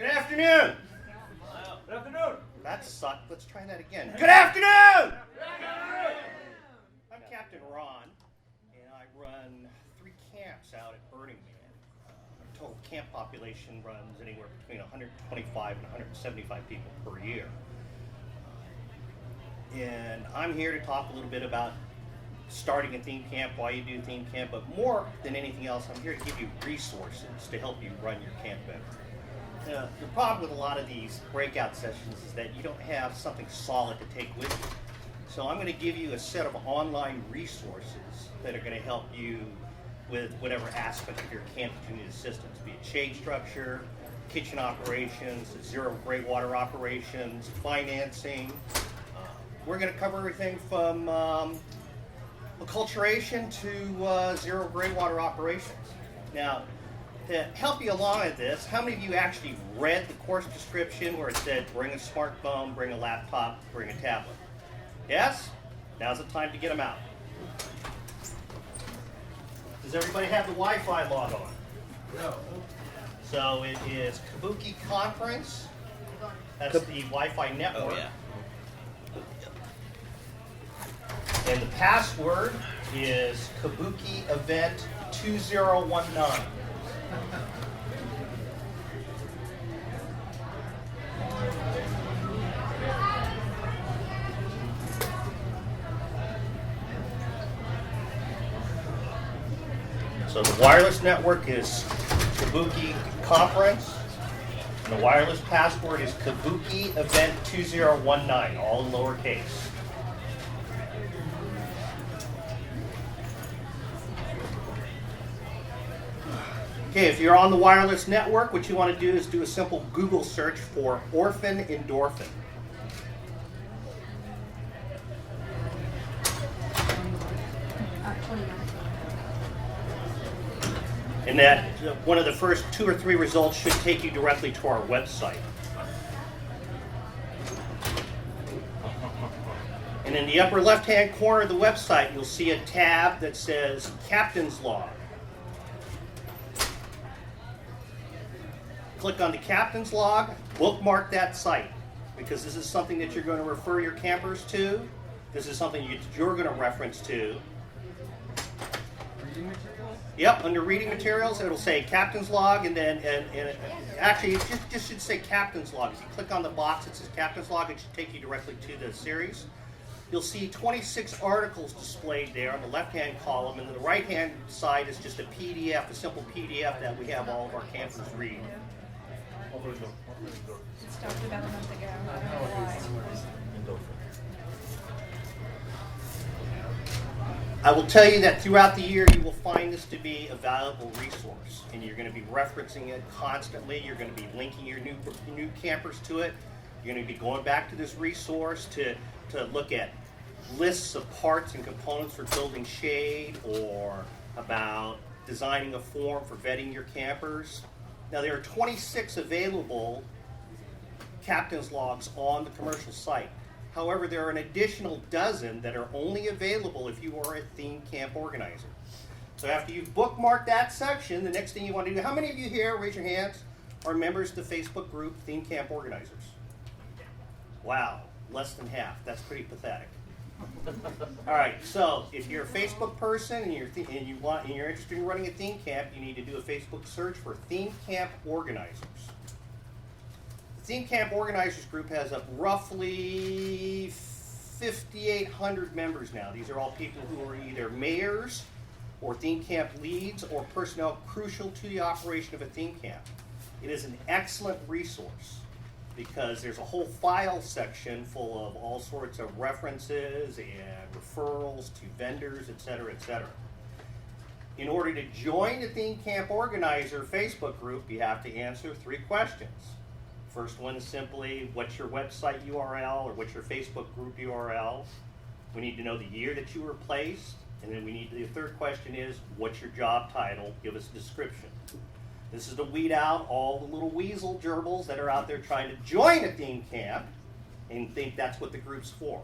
Good afternoon. Good afternoon. That sucked. Let's try that again. Good afternoon. I'm Captain Ron, and I run 3 camps out at Burning Man. Total camp population runs anywhere between 125 and 175 people per year. And I'm here to talk a little bit about starting a theme camp, why you do theme camp, but more than anything else, I'm here to give you resources to help you run your camp better. The problem with a lot of these breakout sessions is that you don't have something solid to take with you. So I'm going to give you a set of online resources that are going to help you with whatever aspect of your camp that you need assistance, be it shade structure, kitchen operations, zero gray water operations, financing. We're going to cover everything from acculturation to zero gray water operations. Now, to help you along with this, how many of you actually read the course description where it said bring a smartphone, bring a laptop, bring a tablet? Yes? Now's the time to get them out. Does everybody have the Wi-Fi log on? No. So it is Kabuki Conference. That's the Wi-Fi network. Oh, yeah. And the password is Kabuki Event 2019. So the wireless network is Kabuki Conference, and the wireless password is Kabuki Event 2019, all in lowercase. Okay, if you're on the wireless network, what you want to do is do a simple Google search for orphan endorphin. And that one of the first 2 or 3 results should take you directly to our website. And in the upper left-hand corner of the website, you'll see a tab that says Captain's Log. Click on the Captain's Log, bookmark that site, because this is something that you're going to refer your campers to. This is something you're going to reference to. Reading materials? Yep, under reading materials, it'll say Captain's Log, and then actually it just should say Captain's Log. If you click on the box that says Captain's Log, it should take you directly to the series. You'll see 26 articles displayed there on the left-hand column, and then the right-hand side is just a PDF, a simple PDF that we have all of our campers read. It's talked about a month ago. I don't know why. I will tell you that throughout the year you will find this to be a valuable resource, and you're going to be referencing it constantly. You're going to be linking your new campers to it. You're going to be going back to this resource to look at lists of parts and components for building shade, or about designing a form for vetting your campers. Now, there are 26 available Captain's Logs on the commercial site. However, there are an additional dozen that are only available if you are a theme camp organizer. So after you've bookmarked that section, the next thing you want to do, how many of you here, raise your hands, are members of the Facebook group Theme Camp Organizers? Wow, less than half. That's pretty pathetic. All right, so if you're a Facebook person and you're interested in running a theme camp, you need to do a Facebook search for Theme Camp Organizers. The Theme Camp Organizers group has roughly 5,800 members now. These are all people who are either mayors or theme camp leads or personnel crucial to the operation of a theme camp. It is an excellent resource because there's a whole file section full of all sorts of references and referrals to vendors, etc., etc. In order to join the Theme Camp Organizer Facebook group, you have to answer 3 questions. First one is simply, what's your website URL or what's your Facebook group URL? We need to know the year that you were placed. And then the third question is, what's your job title? Give us a description. This is to weed out all the little weasel gerbils that are out there trying to join a theme camp and think that's what the group's for.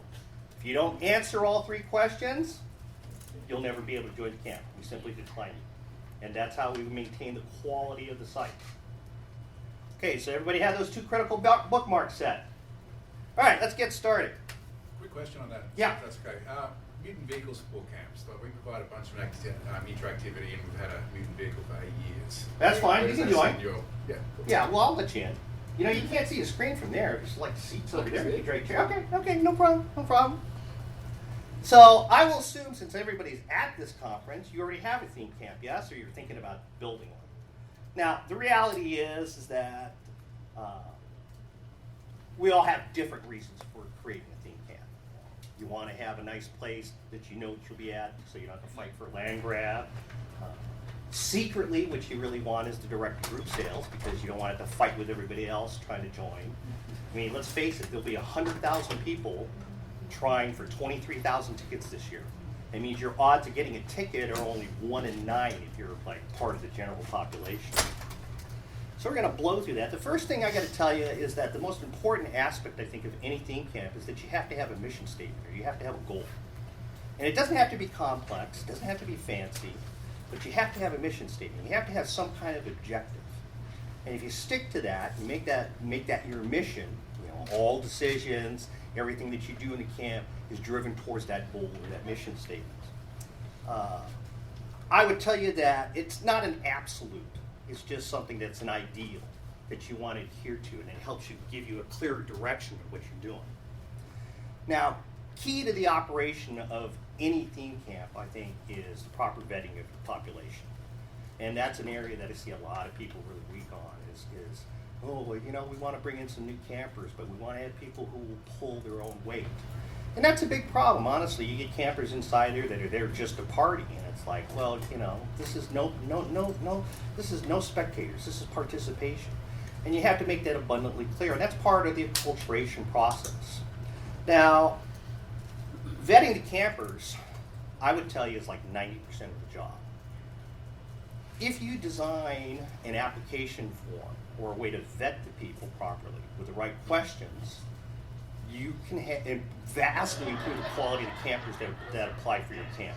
If you don't answer all 3 questions, you'll never be able to join the camp. We simply decline you. And that's how we maintain the quality of the site. Okay, so everybody have those two critical bookmarks set. All right, let's get started. Quick question on that. Yeah. If that's okay. Mutant vehicle support camps. So we provide a bunch of interactivity, and we've had a mutant vehicle for 8 years. That's fine. Where You does can that join. send your- Yeah. Cool. Yeah, well, I'll let you in. You know, you can't see the screen from there. Just like the seats over there. Okay. You drag chair. Okay, no problem, no problem. So I will assume, since everybody's at this conference, you already have a theme camp, yes, or you're thinking about building one. Now, the reality is that we all have different reasons for creating a theme camp. You want to have a nice place that you know you'll be at, so you don't have to fight for land grab. Secretly, what you really want is the direct group sales, because you don't want it to fight with everybody else trying to join. I mean, let's face it, there'll be 100,000 people trying for 23,000 tickets this year. It means your odds of getting a ticket are only 1 in 9 if you're like part of the general population. So we're going to blow through that. The first thing I got to tell you is that the most important aspect, I think, of any theme camp is that you have to have a mission statement, or you have to have a goal. And it doesn't have to be complex, it doesn't have to be fancy, but you have to have a mission statement. You have to have some kind of objective. And if you stick to that, you make that your mission, you know, all decisions, everything that you do in the camp is driven towards that goal or that mission statement. I would tell you that it's not an absolute. It's just something that's an ideal that you want to adhere to, and it helps you give you a clearer direction of what you're doing. Now, key to the operation of any theme camp, I think, is the proper vetting of the population. And that's an area that I see a lot of people really weak on is oh, well, you know, we want to bring in some new campers, but we want to have people who will pull their own weight. And that's a big problem, honestly. You get campers inside there that are there just to party, and it's like, well, you know, this is this is no spectators, this is participation. And you have to make that abundantly clear, and that's part of the acculturation process. Now, vetting the campers, I would tell you, is like 90% of the job. If you design an application form or a way to vet the people properly with the right questions, you can vastly improve the quality of the campers that apply for your camp.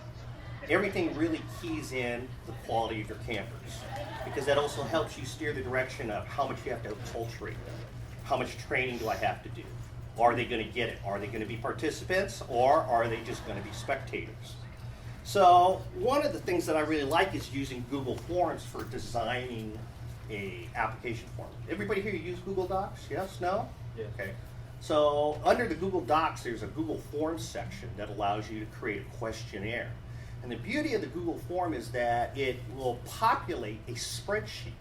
Everything really keys in the quality of your campers, because that also helps you steer the direction of how much you have to acculturate them. How much training do I have to do? Are they going to get it? Are they going to be participants, or are they just going to be spectators? So one of the things that I really like is using Google Forms for designing a application form. Everybody here use Google Docs? Yes? No? Yeah. Okay. So under the Google Docs, there's a Google Forms section that allows you to create a questionnaire. And the beauty of the Google Form is that it will populate a spreadsheet.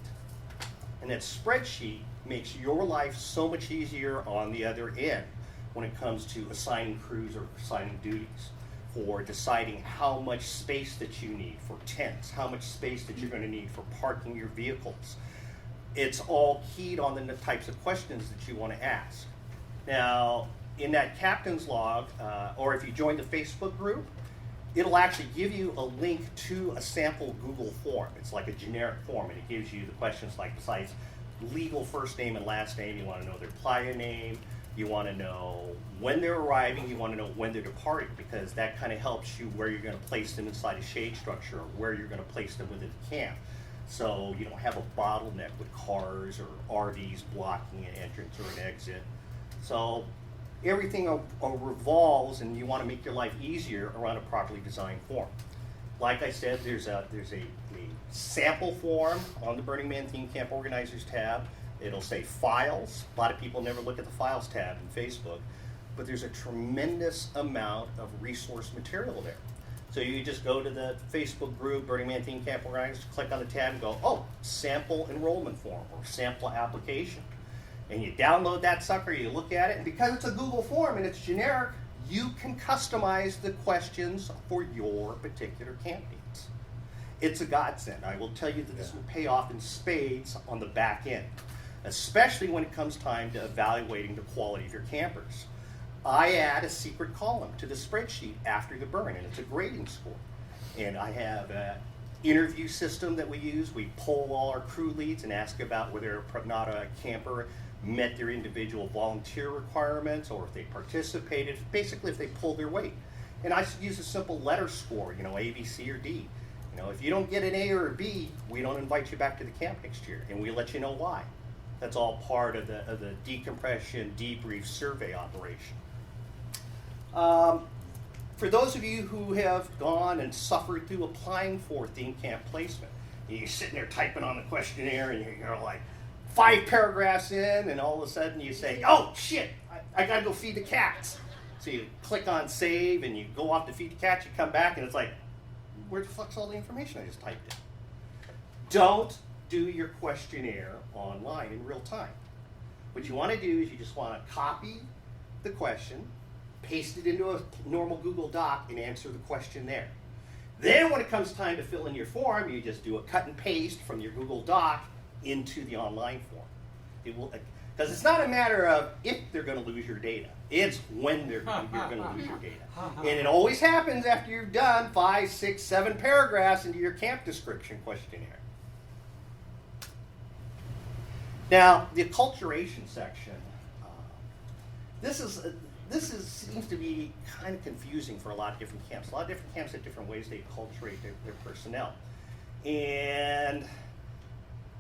And that spreadsheet makes your life so much easier on the other end when it comes to assigning crews or assigning duties, for deciding how much space that you need for tents, how much space that you're going to need for parking your vehicles. It's all keyed on the types of questions that you want to ask. Now, in that captain's log, or if you join the Facebook group, it'll actually give you a link to a sample Google form. It's like a generic form, and it gives you the questions like, besides legal first name and last name, you want to know their Playa name, you want to know when they're arriving, you want to know when they're departing, because that kind of helps you where you're going to place them inside a shade structure, or where you're going to place them within the camp. So you don't have a bottleneck with cars or RVs blocking an entrance or an exit. So everything revolves, and you want to make your life easier around a properly designed form. Like I said, there's a sample form on the Burning Man Theme Camp Organizers tab. It'll say Files. A lot of people never look at the Files tab in Facebook, but there's a tremendous amount of resource material there. So you just go to the Facebook group, Burning Man Theme Camp Organizers, click on the tab and go, oh, sample enrollment form or sample application. And you download that sucker, you look at it, and because it's a Google form and it's generic, you can customize the questions for your particular camp needs. It's a godsend. I will tell you that this will pay off in spades on the back end, especially when it comes time to evaluating the quality of your campers. I add a secret column to the spreadsheet after the burn, and it's a grading score. And I have an interview system that we use. We poll all our crew leads and ask about whether or not a camper met their individual volunteer requirements, or if they participated, basically if they pulled their weight. And I use a simple letter score, you know, A, B, C, or D. You know, if you don't get an A or a B, we don't invite you back to the camp next year, and we let you know why. That's all part of the decompression debrief survey operation. For those of you who have gone and suffered through applying for theme camp placement, you're sitting there typing on the questionnaire and you're like 5 paragraphs in, and all of a sudden you say, oh shit, I gotta go feed the cats. So you click on save and you go off to feed the cats, you come back and it's like, where the fuck's all the information I just typed in? Don't do your questionnaire online in real time. What you want to do is you just want to copy the question, paste it into a normal Google Doc, and answer the question there. Then when it comes time to fill in your form, you just do a cut and paste from your Google Doc into the online form. It will, because it's not a matter of if they're going to lose your data. It's when you're going to lose your data. And it always happens after you've done 5, 6, 7 paragraphs into your camp description questionnaire. Now, the acculturation section, seems to be kind of confusing for a lot of different camps. A lot of different camps have different ways they acculturate their personnel. And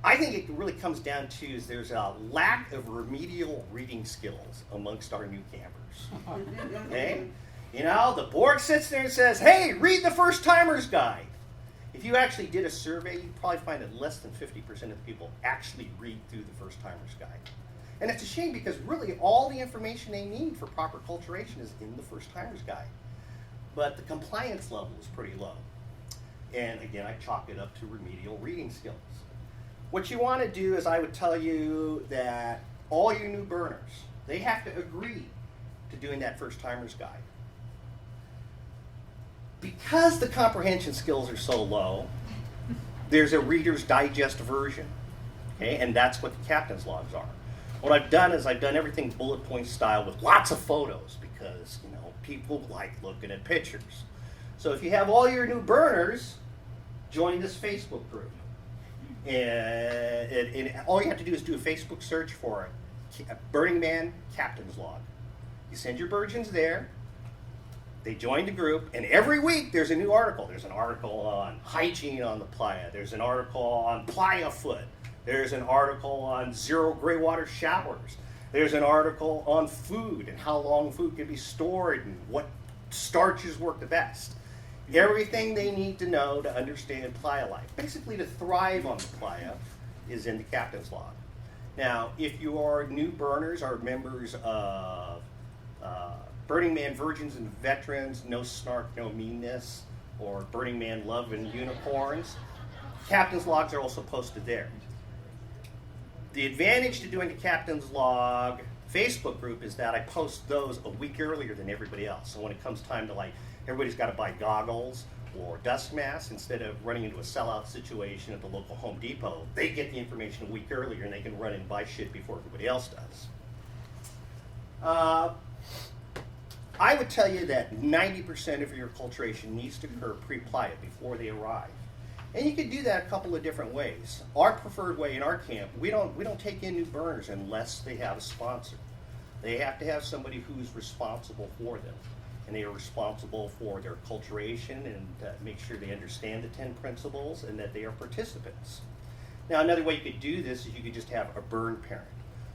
I think it really comes down to is there's a lack of remedial reading skills amongst our new campers. Okay? You know, the board sits there and says, hey, read the first timer's guide. If you actually did a survey, you'd probably find that less than 50% of the people actually read through the first timer's guide. And it's a shame because really all the information they need for proper acculturation is in the first timer's guide. But the compliance level is pretty low. And again, I chalk it up to remedial reading skills. What you want to do is I would tell you that all your new burners, they have to agree to doing that first timer's guide. Because the comprehension skills are so low, there's a Reader's Digest version, okay? And that's what the captain's logs are. What I've done is I've done everything bullet point style with lots of photos because, you know, people like looking at pictures. So if you have all your new burners, join this Facebook group. And all you have to do is do a Facebook search for Burning Man Captain's Log. You send your virgins there. They join the group, and every week there's a new article. There's an article on hygiene on the Playa. There's an article on Playa foot. There's an article on zero gray water showers. There's an article on food and how long food can be stored and what starches work the best. Everything they need to know to understand Playa life, basically to thrive on the Playa, is in the captain's log. Now, if your new burners are members of Burning Man Virgins and Veterans, No Snark, No Meanness, or Burning Man Love and Unicorns, captain's logs are also posted there. The advantage to doing the captain's log Facebook group is that I post those a week earlier than everybody else. So when it comes time to everybody's got to buy goggles or dust masks, instead of running into a sellout situation at the local Home Depot, they get the information a week earlier and they can run and buy shit before everybody else does. I would tell you that 90% of your acculturation needs to occur pre-Playa before they arrive. And you can do that a couple of different ways. Our preferred way in our camp, we don't take in new burners unless they have a sponsor. They have to have somebody who's responsible for them. And they are responsible for their acculturation and make sure they understand the 10 principles and that they are participants. Now, another way you could do this is you could just have a burn parent.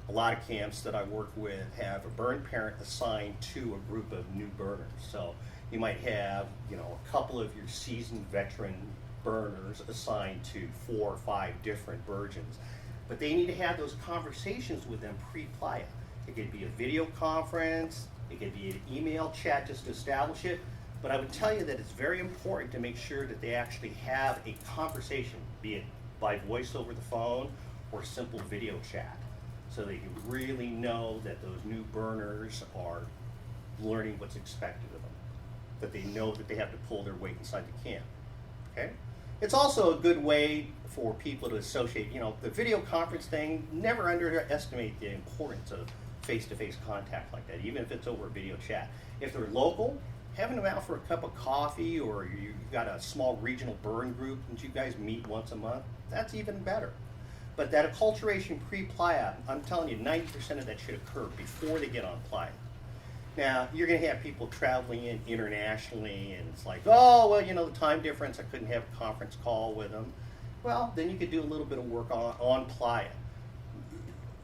A lot of camps that I work with have a burn parent assigned to a group of new burners. So you might have, a couple of your seasoned veteran burners assigned to 4 or 5 different virgins. But they need to have those conversations with them pre-Playa. It could be a video conference, it could be an email chat just to establish it. But I would tell you that it's very important to make sure that they actually have a conversation, be it by voice over the phone or simple video chat, so they can really know that those new burners are learning what's expected of them, that they know that they have to pull their weight inside the camp. Okay? It's also a good way for people to associate, the video conference thing, never underestimate the importance of face-to-face contact like that, even if it's over a video chat. If they're local, having them out for a cup of coffee, or you've got a small regional burn group and you guys meet once a month, that's even better. But that acculturation pre-Playa, I'm telling you, 90% of that should occur before they get on Playa. Now, you're going to have people traveling in internationally, and it's like, oh, well, the time difference, I couldn't have a conference call with them. Well, then you could do a little bit of work on Playa.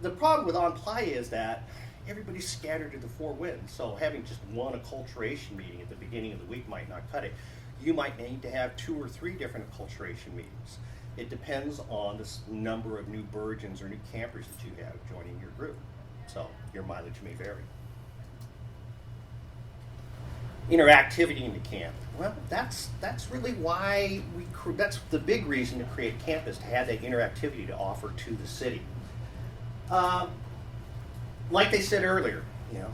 the problem with on Playa is that everybody's scattered to the four winds. So having just one acculturation meeting at the beginning of the week might not cut it. You might need to have 2 or 3 different acculturation meetings. It depends on the number of new burgeons or new campers that you have joining your group. So your mileage may vary. Interactivity in the camp. Well, that's really why that's the big reason to create camp, is to have that interactivity to offer to the city. Like they said earlier,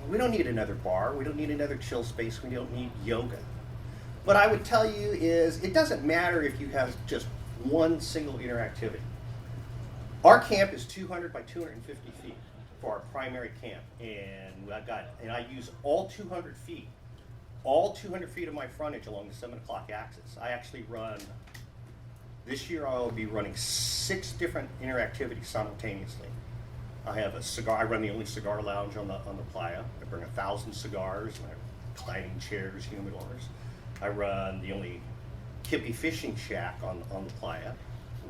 we don't need another bar, we don't need another chill space, we don't need yoga. What I would tell you is it doesn't matter if you have just one single interactivity. Our camp is 200 by 250 feet for our primary camp, and I use all 200 feet. All 200 feet of my frontage along the 7 o'clock axis. I actually run, this year I will be running 6 different interactivities simultaneously. I have a cigar, I run the only cigar lounge on the Playa. I bring 1,000 cigars, and I have reclining chairs, humidors. I run the only hippie fishing shack on the Playa.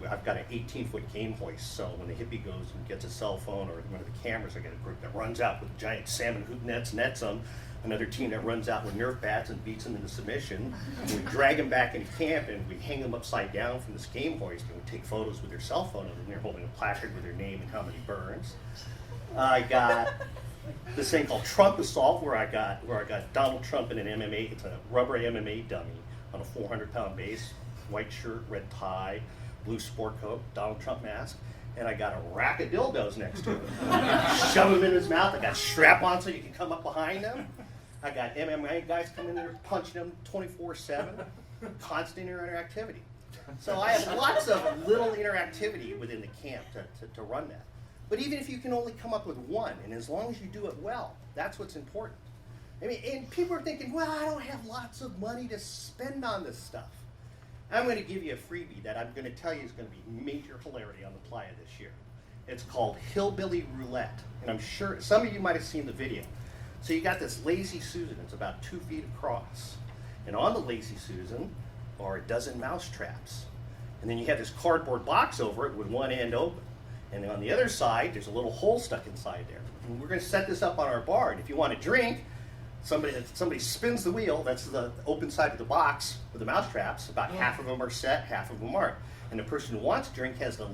I've got an 18-foot game hoist, so when the hippie goes and gets a cell phone or one of the cameras, I get a group that runs out with giant salmon hoop nets them. Another team that runs out with Nerf bats and beats them into submission. And we drag them back into camp and we hang them upside down from this game hoist, and we take photos with their cell phone, and they're holding a placard with their name and how many burns. I got this thing called Trump Assault, where I got Donald Trump in an MMA. It's a rubber MMA dummy on a 400-pound base, white shirt, red tie, blue sport coat, Donald Trump mask. And I got a rack of dildos next to him. Shove them in his mouth. I got strap-on so you can come up behind them. I got MMA guys coming in there punching them 24/7. Constant interactivity. So I have lots of little interactivity within the camp to run that. But even if you can only come up with one, and as long as you do it well, that's what's important. I mean, and people are thinking, well, I don't have lots of money to spend on this stuff. I'm going to give you a freebie that I'm going to tell you is going to be major hilarity on the Playa this year. It's called Hillbilly Roulette, and I'm sure some of you might have seen the video. So you got this Lazy Susan. It's about 2 feet across, and on the Lazy Susan are a dozen mouse traps, and then you have this cardboard box over it with one end open, and then on the other side there's a little hole stuck inside there. And we're going to set this up on our bar, and if you want to drink, somebody spins the wheel. That's the open side of the box with the mouse traps. About half of them are set, half of them aren't. And the person who wants to drink has to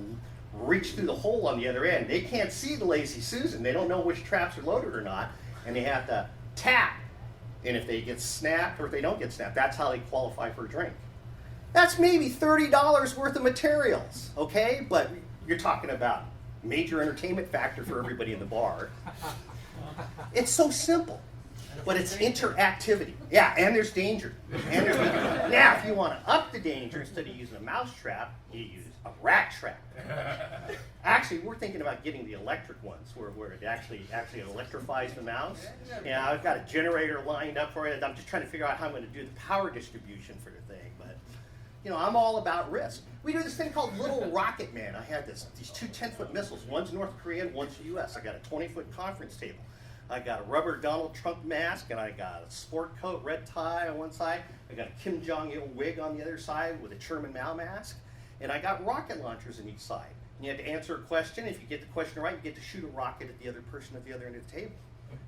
reach through the hole on the other end. They can't see the Lazy Susan. They don't know which traps are loaded or not, and they have to tap. And if they get snapped or if they don't get snapped, that's how they qualify for a drink. That's maybe $30 worth of materials, okay? But you're talking about major entertainment factor for everybody in the bar. It's so simple. But it's interactivity. Yeah, and there's danger. Now, if you want to up the danger, instead of using a mouse trap, you use a rat trap. Actually, we're thinking about getting the electric ones, where it actually electrifies the mouse. Yeah, I've got a generator lined up for it. I'm just trying to figure out how I'm going to do the power distribution for the thing. But, I'm all about risk. We do this thing called Little Rocket Man. I had these 2 10-foot missiles. One's North Korean, one's U.S. I got a 20-foot conference table. I got a rubber Donald Trump mask, and I got a sport coat, red tie on one side. I got a Kim Jong-il wig on the other side with a Chairman Mao mask. And I got rocket launchers on each side. And you have to answer a question. If you get the question right, you get to shoot a rocket at the other person at the other end of the table.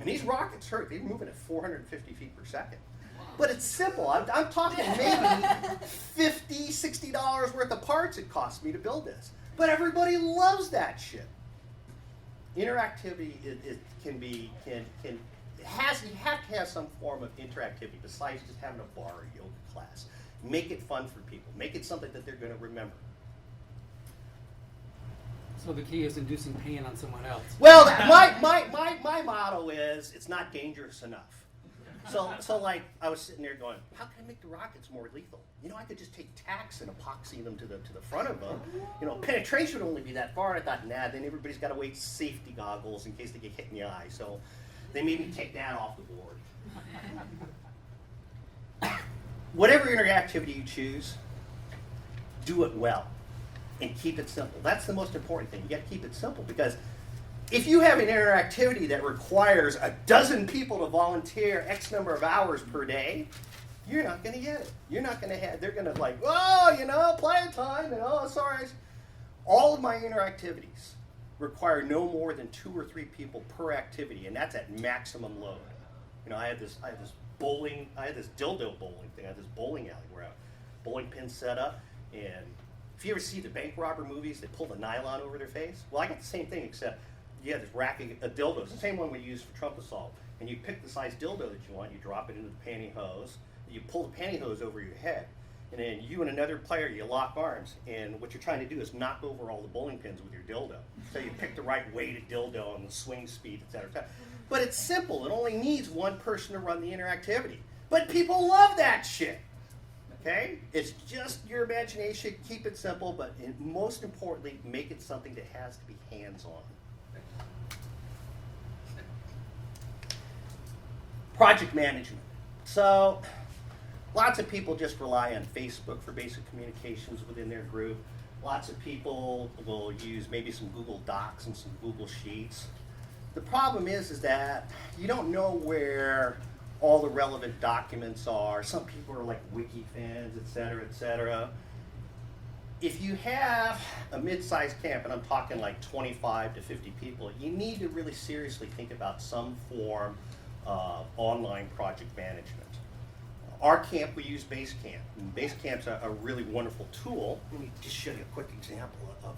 And these rockets hurt. They're moving at 450 feet per second. But it's simple. I'm talking maybe $50, $60 worth of parts it cost me to build this. But everybody loves that shit. Interactivity you have to have some form of interactivity besides just having a bar or yoga class. Make it fun for people. Make it something that they're going to remember. So the key is inducing pain on someone else. Well, my motto is it's not dangerous enough. So like I was sitting there going, how can I make the rockets more lethal? I could just take tacks and epoxy them to the front of them. Penetration would only be that far. I thought, nah, then everybody's got to wear safety goggles in case they get hit in the eye. So they made me take that off the board. Whatever interactivity you choose, do it well and keep it simple. That's the most important thing. You got to keep it simple, because if you have an interactivity that requires 12 people to volunteer X number of hours per day, you're not going to get it. You're not going to have, they're going to play time, sorry. All of my interactivities require no more than 2 or 3 people per activity, and that's at maximum load. You know, I had this dildo bowling thing. I had this bowling alley where a bowling pin set up, and if you ever see the bank robber movies, they pull the nylon over their face. Well, I got the same thing, except you have this rack of dildos, the same one we use for trump assault, and you pick the size dildo that you want, you drop it into the pantyhose, you pull the pantyhose over your head, and then you and another player, you lock arms, and what you're trying to do is knock over all the bowling pins with your dildo. So you pick the right weighted dildo and the swing speed, et cetera, et cetera. But it's simple. It only needs one person to run the interactivity. But people love that shit. Okay? It's just your imagination. Keep it simple, but most importantly, make it something that has to be hands-on. Project management. So, lots of people just rely on Facebook for basic communications within their group. Lots of people will use maybe some Google Docs and some Google Sheets. The problem is that you don't know where all the relevant documents are. Some people are like wiki fans, et cetera, If you have a mid-sized camp, and I'm talking like 25 to 50 people, you need to really seriously think about some form of online project management. Our camp, we use Basecamp. And Basecamp's a really wonderful tool. Let me just show you a quick example of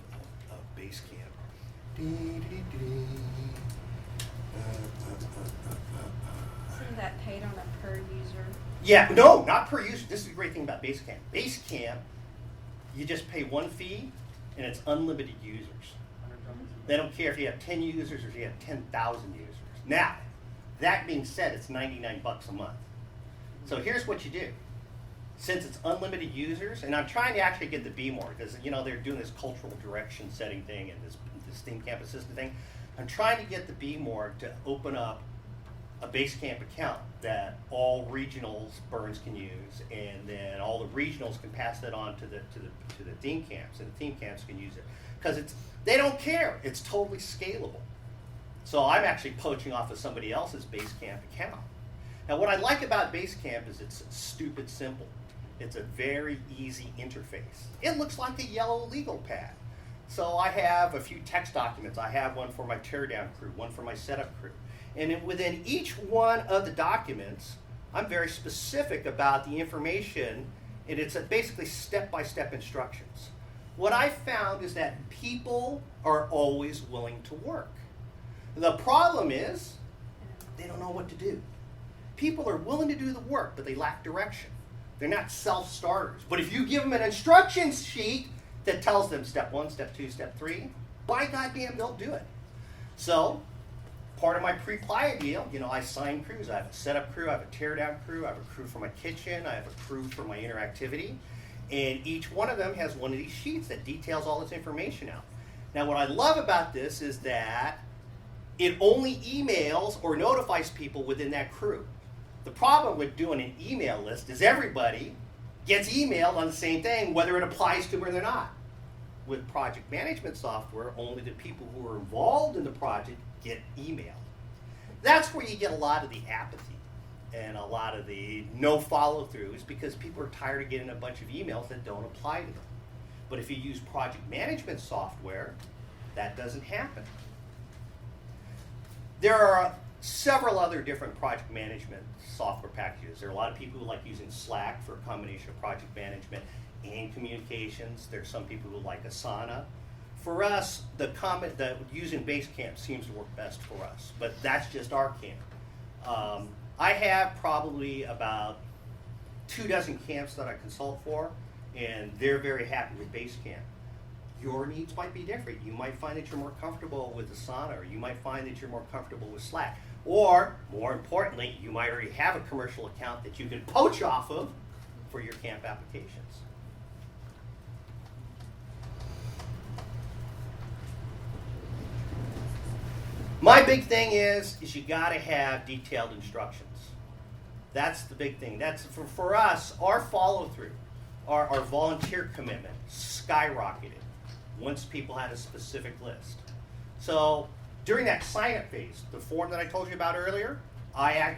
Basecamp. Isn't that paid on a per user? Yeah, no, not per user. This is the great thing about Basecamp. Basecamp, you just pay one fee, and it's unlimited users. They don't care if you have 10 users or if you have 10,000 users. Now, that being said, it's $99 a month. So here's what you do. Since it's unlimited users, and I'm trying to actually get the B more, because you know they're doing this cultural direction setting thing and this theme campus system thing. I'm trying to get the B more to open up a Basecamp account that all regionals burns can use, and then all the regionals can pass that on to the theme camps, and the theme camps can use it because they don't care. It's totally scalable. So I'm actually poaching off of somebody else's Basecamp account. Now, what I like about Basecamp is it's stupid simple. It's a very easy interface. It looks like a yellow legal pad. So I have a few text documents. I have one for my teardown crew, one for my setup crew. And within each one of the documents, I'm very specific about the information, and it's basically step-by-step instructions. What I found is that people are always willing to work. The problem is they don't know what to do. People are willing to do the work, but they lack direction. They're not self-starters. But if you give them an instruction sheet that tells them step 1, step 2, step 3, by goddamn, they'll do it. So, part of my pre-Playa deal, you know, I sign crews. I have a setup crew, I have a teardown crew, I have a crew for my kitchen, I have a crew for my interactivity, and each one of them has one of these sheets that details all this information out. Now, what I love about this is that it only emails or notifies people within that crew. The problem with doing an email list is everybody gets emailed on the same thing, whether it applies to them or they're not. With project management software, only the people who are involved in the project get emailed. That's where you get a lot of the apathy and a lot of the no follow-throughs, because people are tired of getting a bunch of emails that don't apply to them. But if you use project management software, that doesn't happen. There are several other different project management software packages. There are a lot of people who like using Slack for a combination of project management and communications. There's some people who like Asana. For us, using Basecamp seems to work best for us, but that's just our camp. I have probably about 24 camps that I consult for, and they're very happy with Basecamp. Your needs might be different. You might find that you're more comfortable with Asana, or you might find that you're more comfortable with Slack. Or, more importantly, you might already have a commercial account that you can poach off of for your camp applications. My big thing is you gotta have detailed instructions. That's the big thing. That's for us, our follow-through, our volunteer commitment skyrocketed once people had a specific list. So during that sign-up phase, the form that I told you about earlier,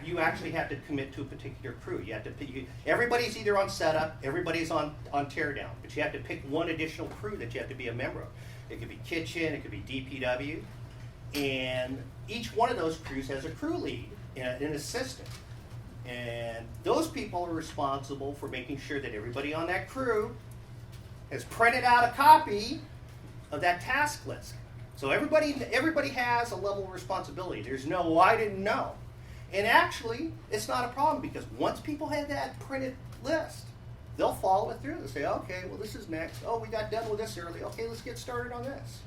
you actually have to commit to a particular crew. You have to pick, everybody's either on setup, everybody's on teardown, but you have to pick one additional crew that you have to be a member of. it could be kitchen, it could be DPW, and each one of those crews has a crew lead and an assistant. And those people are responsible for making sure that everybody on that crew has printed out a copy of that task list. So everybody has a level of responsibility. There's no, well, I didn't know. And actually, it's not a problem because once people have that printed list, they'll follow it through. They'll say, okay, well, this is next. Oh, we got done with this early. Okay, let's get started on this.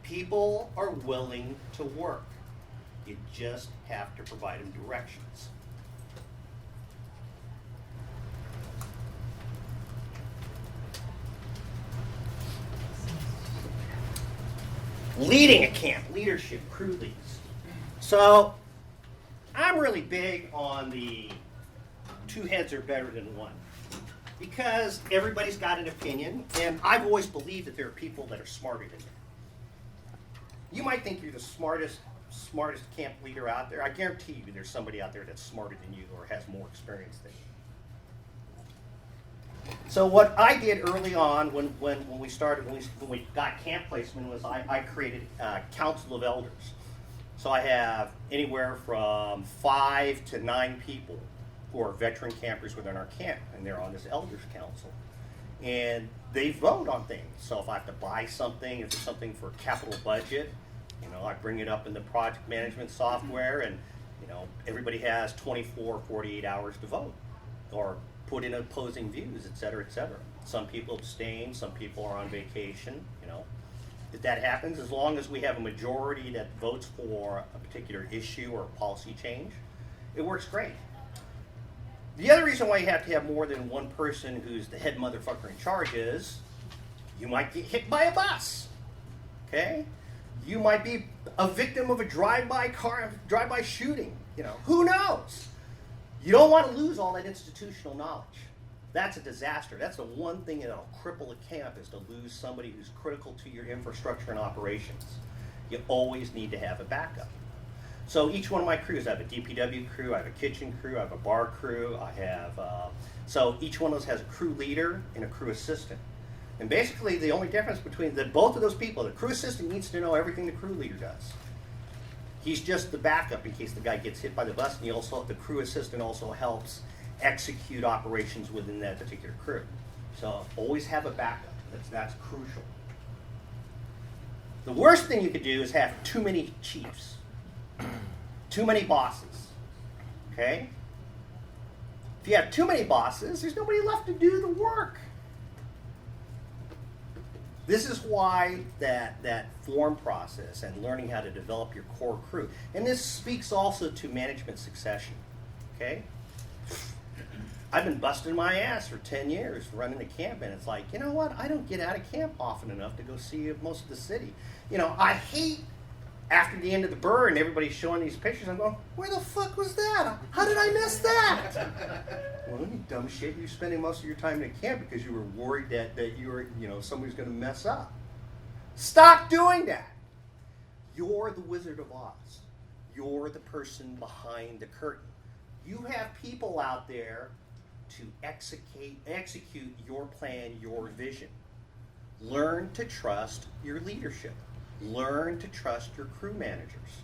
People are willing to work. You just have to provide them directions. Leading a camp, leadership, crew leads. So I'm really big on the two heads are better than one because everybody's got an opinion, and I've always believed that there are people that are smarter than you. You might think you're the smartest camp leader out there. I guarantee you there's somebody out there that's smarter than you or has more experience than you. So what I did early on when we got camp placement was I created a council of elders. So I have anywhere from 5 to 9 people who are veteran campers within our camp, and they're on this elders council. And they vote on things. So if I have to buy something, if it's something for capital budget, I bring it up in the project management software, and everybody has 24, 48 hours to vote or put in opposing views, et cetera, et cetera. Some people abstain, some people are on vacation, If that happens, as long as we have a majority that votes for a particular issue or policy change, it works great. The other reason why you have to have more than one person who's the head motherfucker in charge is you might get hit by a bus, okay? You might be a victim of a drive-by shooting, who knows? You don't want to lose all that institutional knowledge. That's a disaster. That's the one thing that'll cripple a camp is to lose somebody who's critical to your infrastructure and operations. You always need to have a backup. So each one of my crews, I have a DPW crew, I have a kitchen crew, I have a bar crew, so each one of those has a crew leader and a crew assistant. And basically the only difference between both of those people, the crew assistant needs to know everything the crew leader does. He's just the backup in case the guy gets hit by the bus, and the crew assistant also helps execute operations within that particular crew. So always have a backup. That's crucial. The worst thing you could do is have too many chiefs, too many bosses. Okay? If you have too many bosses, there's nobody left to do the work. This is why that form process and learning how to develop your core crew. And this speaks also to management succession. Okay? I've been busting my ass for 10 years running a camp, and it's like, you know what? I don't get out of camp often enough to go see most of the city. I hate after the end of the burn, everybody's showing these pictures. I'm going, where the fuck was that? How did I miss that? Well, you dumb shit. You're spending most of your time in a camp because you were worried that you were, somebody's going to mess up. Stop doing that. You're the Wizard of Oz. You're the person behind the curtain. You have people out there to execute your plan, your vision. Learn to trust your leadership. Learn to trust your crew managers.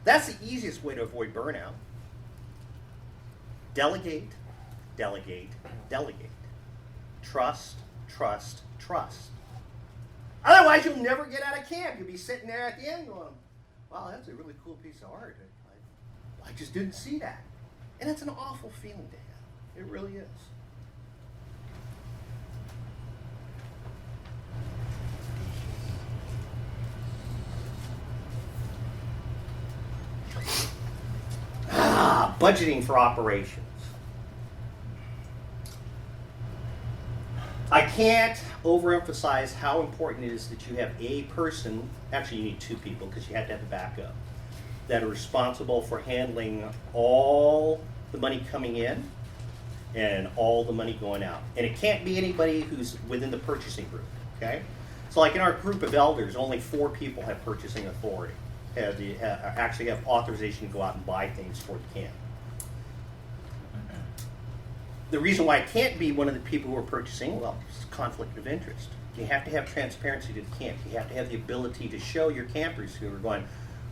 That's the easiest way to avoid burnout. Delegate, delegate, delegate. Trust, trust, trust. Otherwise, you'll never get out of camp. You'll be sitting there at the end going, wow, that's a really cool piece of art. I just didn't see that. And it's an awful feeling to have. It really is. Budgeting for operations. I can't overemphasize how important it is that you have a person, actually you need 2 people because you have to have a backup, that are responsible for handling all the money coming in and all the money going out. And it can't be anybody who's within the purchasing group, okay? So like in our group of elders, only 4 people have purchasing authority, actually have authorization to go out and buy things for the camp. The reason why I can't be one of the people who are purchasing, well, it's conflict of interest. You have to have transparency to the camp. You have to have the ability to show your campers who are going,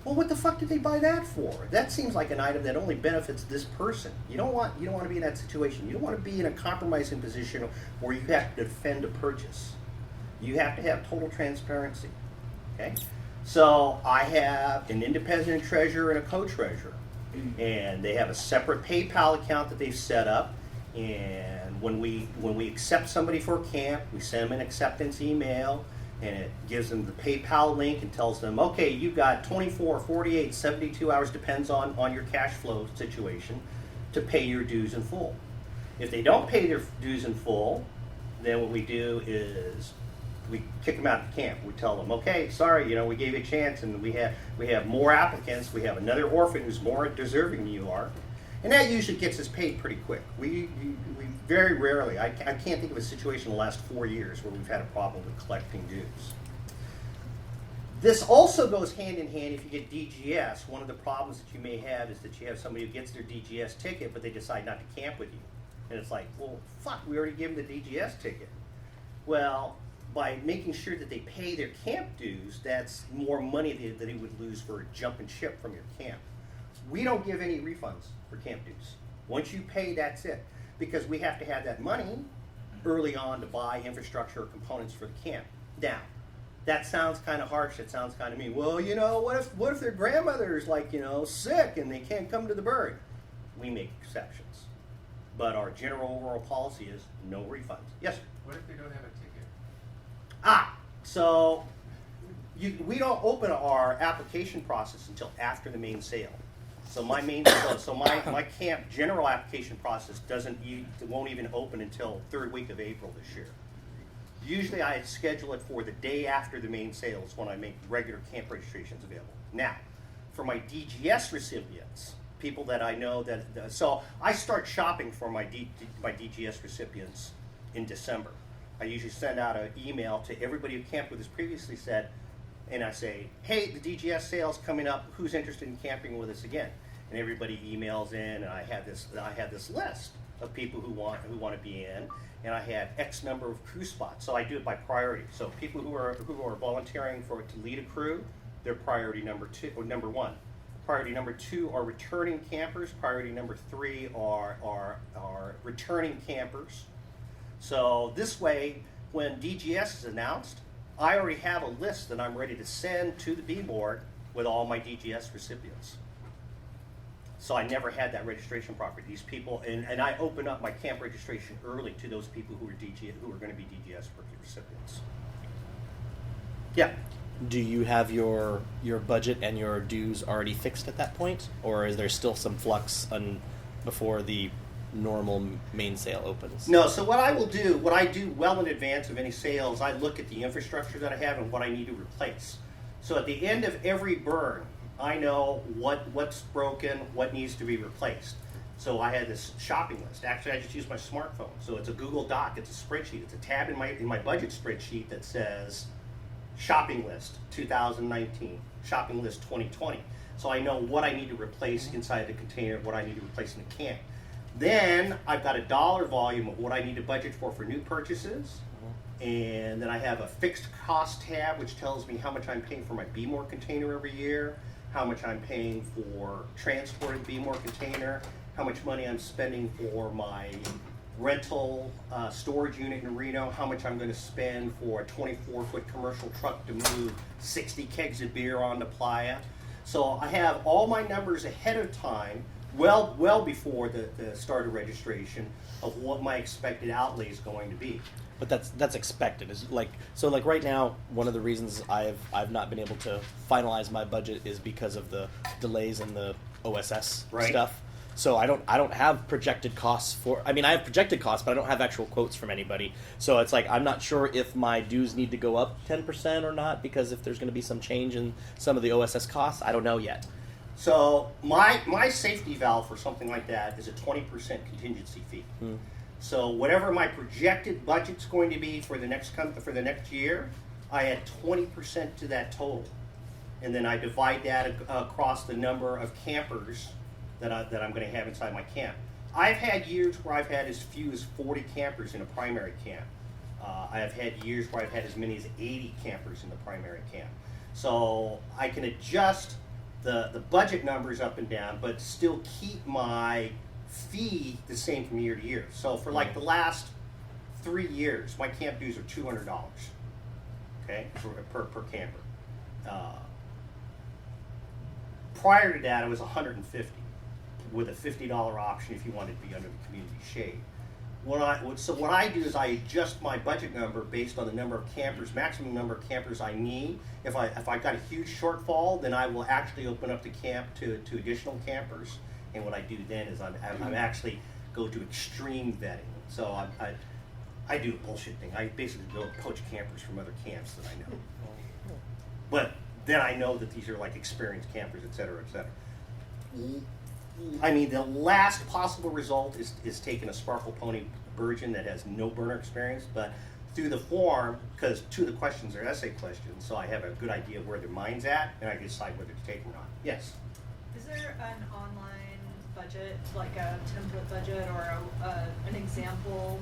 well, what the fuck did they buy that for? That seems like an item that only benefits this person. You don't want to be in that situation. You don't want to be in a compromising position where you have to defend a purchase. You have to have total transparency. Okay? So I have an independent treasurer and a co-treasurer. And they have a separate PayPal account that they've set up. And when we accept somebody for a camp, we send them an acceptance email, and it gives them the PayPal link and tells them, okay, you've got 24, 48, 72 hours, depends on your cash flow situation, to pay your dues in full. If they don't pay their dues in full, then what we do is we kick them out of the camp. We tell them, okay, sorry, we gave you a chance, and we have more applicants. We have another orphan who's more deserving than you are. And that usually gets us paid pretty quick. We very rarely, I can't think of a situation in the last 4 years where we've had a problem with collecting dues. This also goes hand in hand if you get DGS. One of the problems that you may have is that you have somebody who gets their DGS ticket, but they decide not to camp with you. And it's like, well, fuck, we already gave them the DGS ticket. Well, by making sure that they pay their camp dues, that's more money that they would lose for a jumping ship from your camp. We don't give any refunds for camp dues. Once you pay, that's it. Because we have to have that money early on to buy infrastructure or components for the camp. Now, that sounds kind of harsh. It sounds kind of mean. Well, what if their grandmother's sick and they can't come to the bird? We make exceptions. But our general overall policy is no refunds. Yes, sir? What if they don't have a ticket? So we don't open our application process until after the main sale. So my camp general application process won't even open until third week of April this year. Usually I schedule it for the day after the main sales when I make regular camp registrations available. Now, for my DGS recipients, people that I know so I start shopping for my DGS recipients in December. I usually send out an email to everybody who camped with us previously said, and I say, hey, the DGS sale's coming up. Who's interested in camping with us again? And everybody emails in, and I have this list of people who want to be in, and I have X number of crew spots. So I do it by priority. So people who are volunteering to lead a crew, they're priority number one. Priority number 2 are returning campers. Priority number 3 are returning campers. So this way, when DGS is announced, I already have a list that I'm ready to send to the B board with all my DGS recipients. So I never had that registration property. These people, and I open up my camp registration early to those people who are going to be DGS recipients. Yeah. Do you have your budget and your dues already fixed at that point, or is there still some flux before the normal main sale opens? No, so what I do well in advance of any sales, I look at the infrastructure that I have and what I need to replace. So at the end of every burn, I know what's broken, what needs to be replaced. So I had this shopping list. Actually, I just use my smartphone. So it's a Google Doc, it's a spreadsheet, it's a tab in my budget spreadsheet that says shopping list 2019, shopping list 2020. So I know what I need to replace inside the container, what I need to replace in the camp. Then I've got a dollar volume of what I need to budget for new purchases. And then I have a fixed cost tab, which tells me how much I'm paying for my B-More container every year, how much I'm paying for transporting B-More container, how much money I'm spending for my rental storage unit in Reno, how much I'm going to spend for a 24-foot commercial truck to move 60 kegs of beer onto Playa. So I have all my numbers ahead of time, well before the start of registration, of what my expected outlay is going to be. But that's expected. Like right now, one of the reasons I've not been able to finalize my budget is because of the delays in the OSS stuff. So I don't have projected costs I have projected costs, but I don't have actual quotes from anybody. So it's like I'm not sure if my dues need to go up 10% or not, because if there's going to be some change in some of the OSS costs, I don't know yet. So my safety valve for something like that is a 20% contingency fee. So whatever my projected budget's going to be for the next year, I add 20% to that total, and then I divide that across the number of campers that I'm going to have inside my camp. I've had years where I've had as few as 40 campers in a primary camp. I have had years where I've had as many as 80 campers in the primary camp. So I can adjust the budget numbers up and down, but still keep my fee the same from year to year. So for like the last 3 years, my camp dues are $200, okay, per camper. Prior to that, it was $150 with a $50 option if you wanted to be under the community shade. So what I do is I adjust my budget number based on the number of campers, maximum number of campers I need. If I got a huge shortfall, then I will actually open up the camp to additional campers. And what I do then is I'm actually go to extreme vetting. So I do a bullshit thing. I basically go poach campers from other camps that I know. But then I know that these are like experienced campers, et cetera, et cetera. I mean, the last possible result is taking a Sparkle Pony Virgin that has no burner experience, but through the form, because 2 of the questions are essay questions, so I have a good idea of where their mind's at, and I can decide whether to take them or not. Yes? Is there an online budget, like a template budget, or an example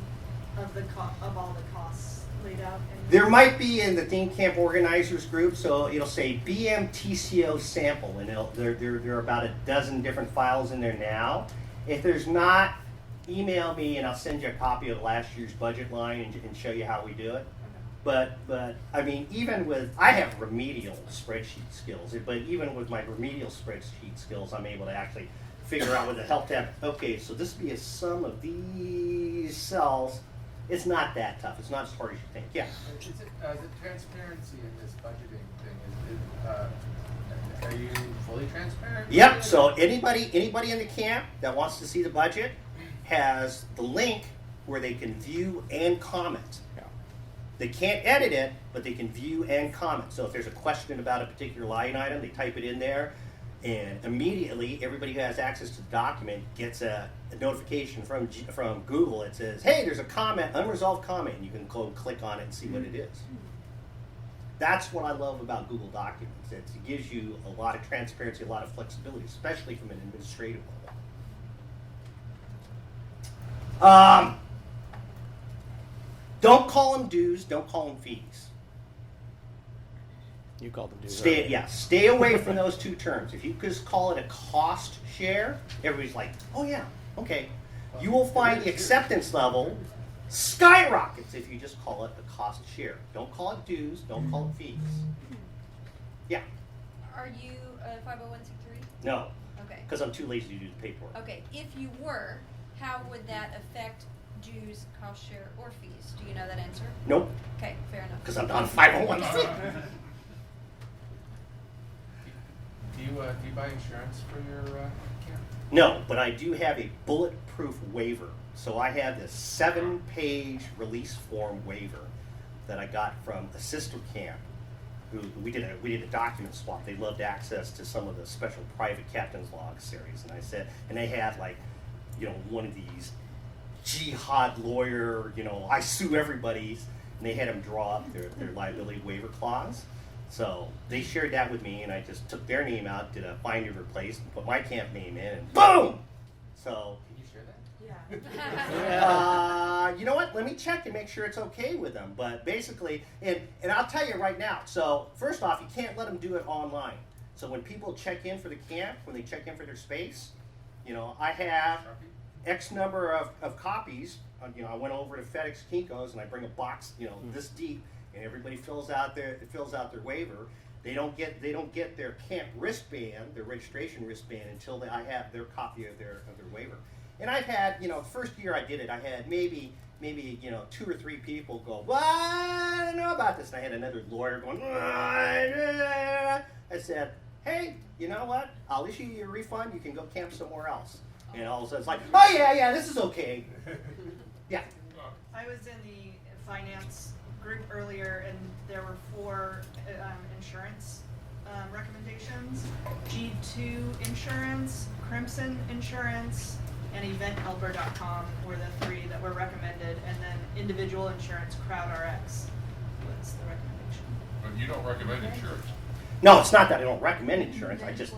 of all the costs laid out? There might be in the theme camp organizers group, so it'll say BMTCO sample, and there are about a dozen different files in there now. If there's not, email me and I'll send you a copy of last year's budget line and show you how we do it. But I mean, even with, I have remedial spreadsheet skills, but even with my remedial spreadsheet skills, I'm able to actually figure out with the help tab, okay, so this would be a sum of these cells. It's not that tough. It's not as hard as you think. Yeah. Is it, the transparency in this budgeting thing, are you fully transparent? Yep. So anybody in the camp that wants to see the budget has the link where they can view and comment. Yeah. They can't edit it, but they can view and comment. So if there's a question about a particular line item, they type it in there, and immediately everybody who has access to the document gets a notification from Google that says, hey, there's a comment, unresolved comment, and you can go click on it and see what it is. That's what I love about Google Documents. It gives you a lot of transparency, a lot of flexibility, especially from an administrative level. Don't call them dues, don't call them fees. You called them dues. Stay away from those 2 terms. If you just call it a cost share, everybody's like, oh yeah, okay. You will find the acceptance level skyrockets if you just call it a cost share. Don't call it dues, don't call it fees. Yeah. Are you a 501c3? No, Okay. because I'm too lazy to do the paperwork. Okay, if you were, how would that affect dues, cost share, or fees? Do you know that answer? Nope, Okay, fair enough. because I'm not a 501c3. Do you buy insurance for your camp? No, but I do have a bulletproof waiver. So I have this 7-page release form waiver that I got from a sister camp. We did a document swap. They loved access to some of the special private captain's log series, and I said, and they had like, one of these jihad lawyer, I sue everybody, and they had them draw up their liability waiver clause. So they shared that with me, and I just took their name out, did a find and replace, and put my camp name in, and boom! So, Can you share that? Yeah. you know what? Let me check and make sure it's okay with them. But basically, and I'll tell you right now. So first off, you can't let them do it online. So when people check in for the camp, when they check in for their space, I have X number of copies. I went over to FedEx Kinko's and I bring a box, this deep. And everybody fills out their waiver. They don't get their camp wristband, their registration wristband, until I have their copy of their waiver. And I've had, the first year I did it, I had maybe 2 or 3 people go, "What? I don't know about this." And I had another lawyer going, I said, "Hey, you know what? I'll issue you a refund. You can go camp somewhere else." And all of a sudden it's like, "Oh yeah, this is okay." Yeah. I was in the finance group earlier, and there were 4 insurance recommendations. G2 Insurance, Crimson Insurance, and EventHelper.com were the 3 that were recommended, and then individual insurance, CrowdRx was the recommendation. But you don't recommend insurance. No, it's not that I don't recommend insurance. I just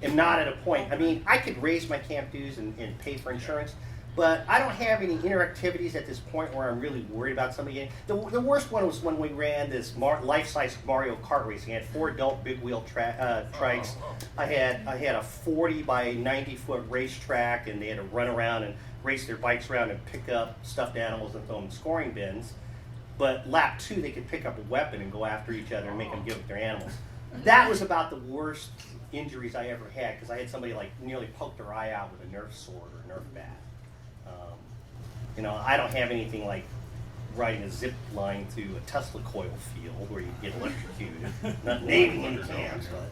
am not at a point. I mean, I could raise my camp dues and pay for insurance, But I don't have any interactivities at this point where I'm really worried about somebody getting. The worst one was when we ran this life-size Mario Kart racing. I had 4 adult big wheel trikes. I had a 40 by 90 foot racetrack, and they had to run around and race their bikes around and pick up stuffed animals and throw them in scoring bins. But lap 2, they could pick up a weapon and go after each other and make them give up their animals. That was about the worst injuries I ever had, because I had somebody like nearly poke their eye out with a Nerf sword or a Nerf bat. You know, I don't have anything like riding a zip line through a Tesla coil field where you get electrocuted. Not naming any names, but.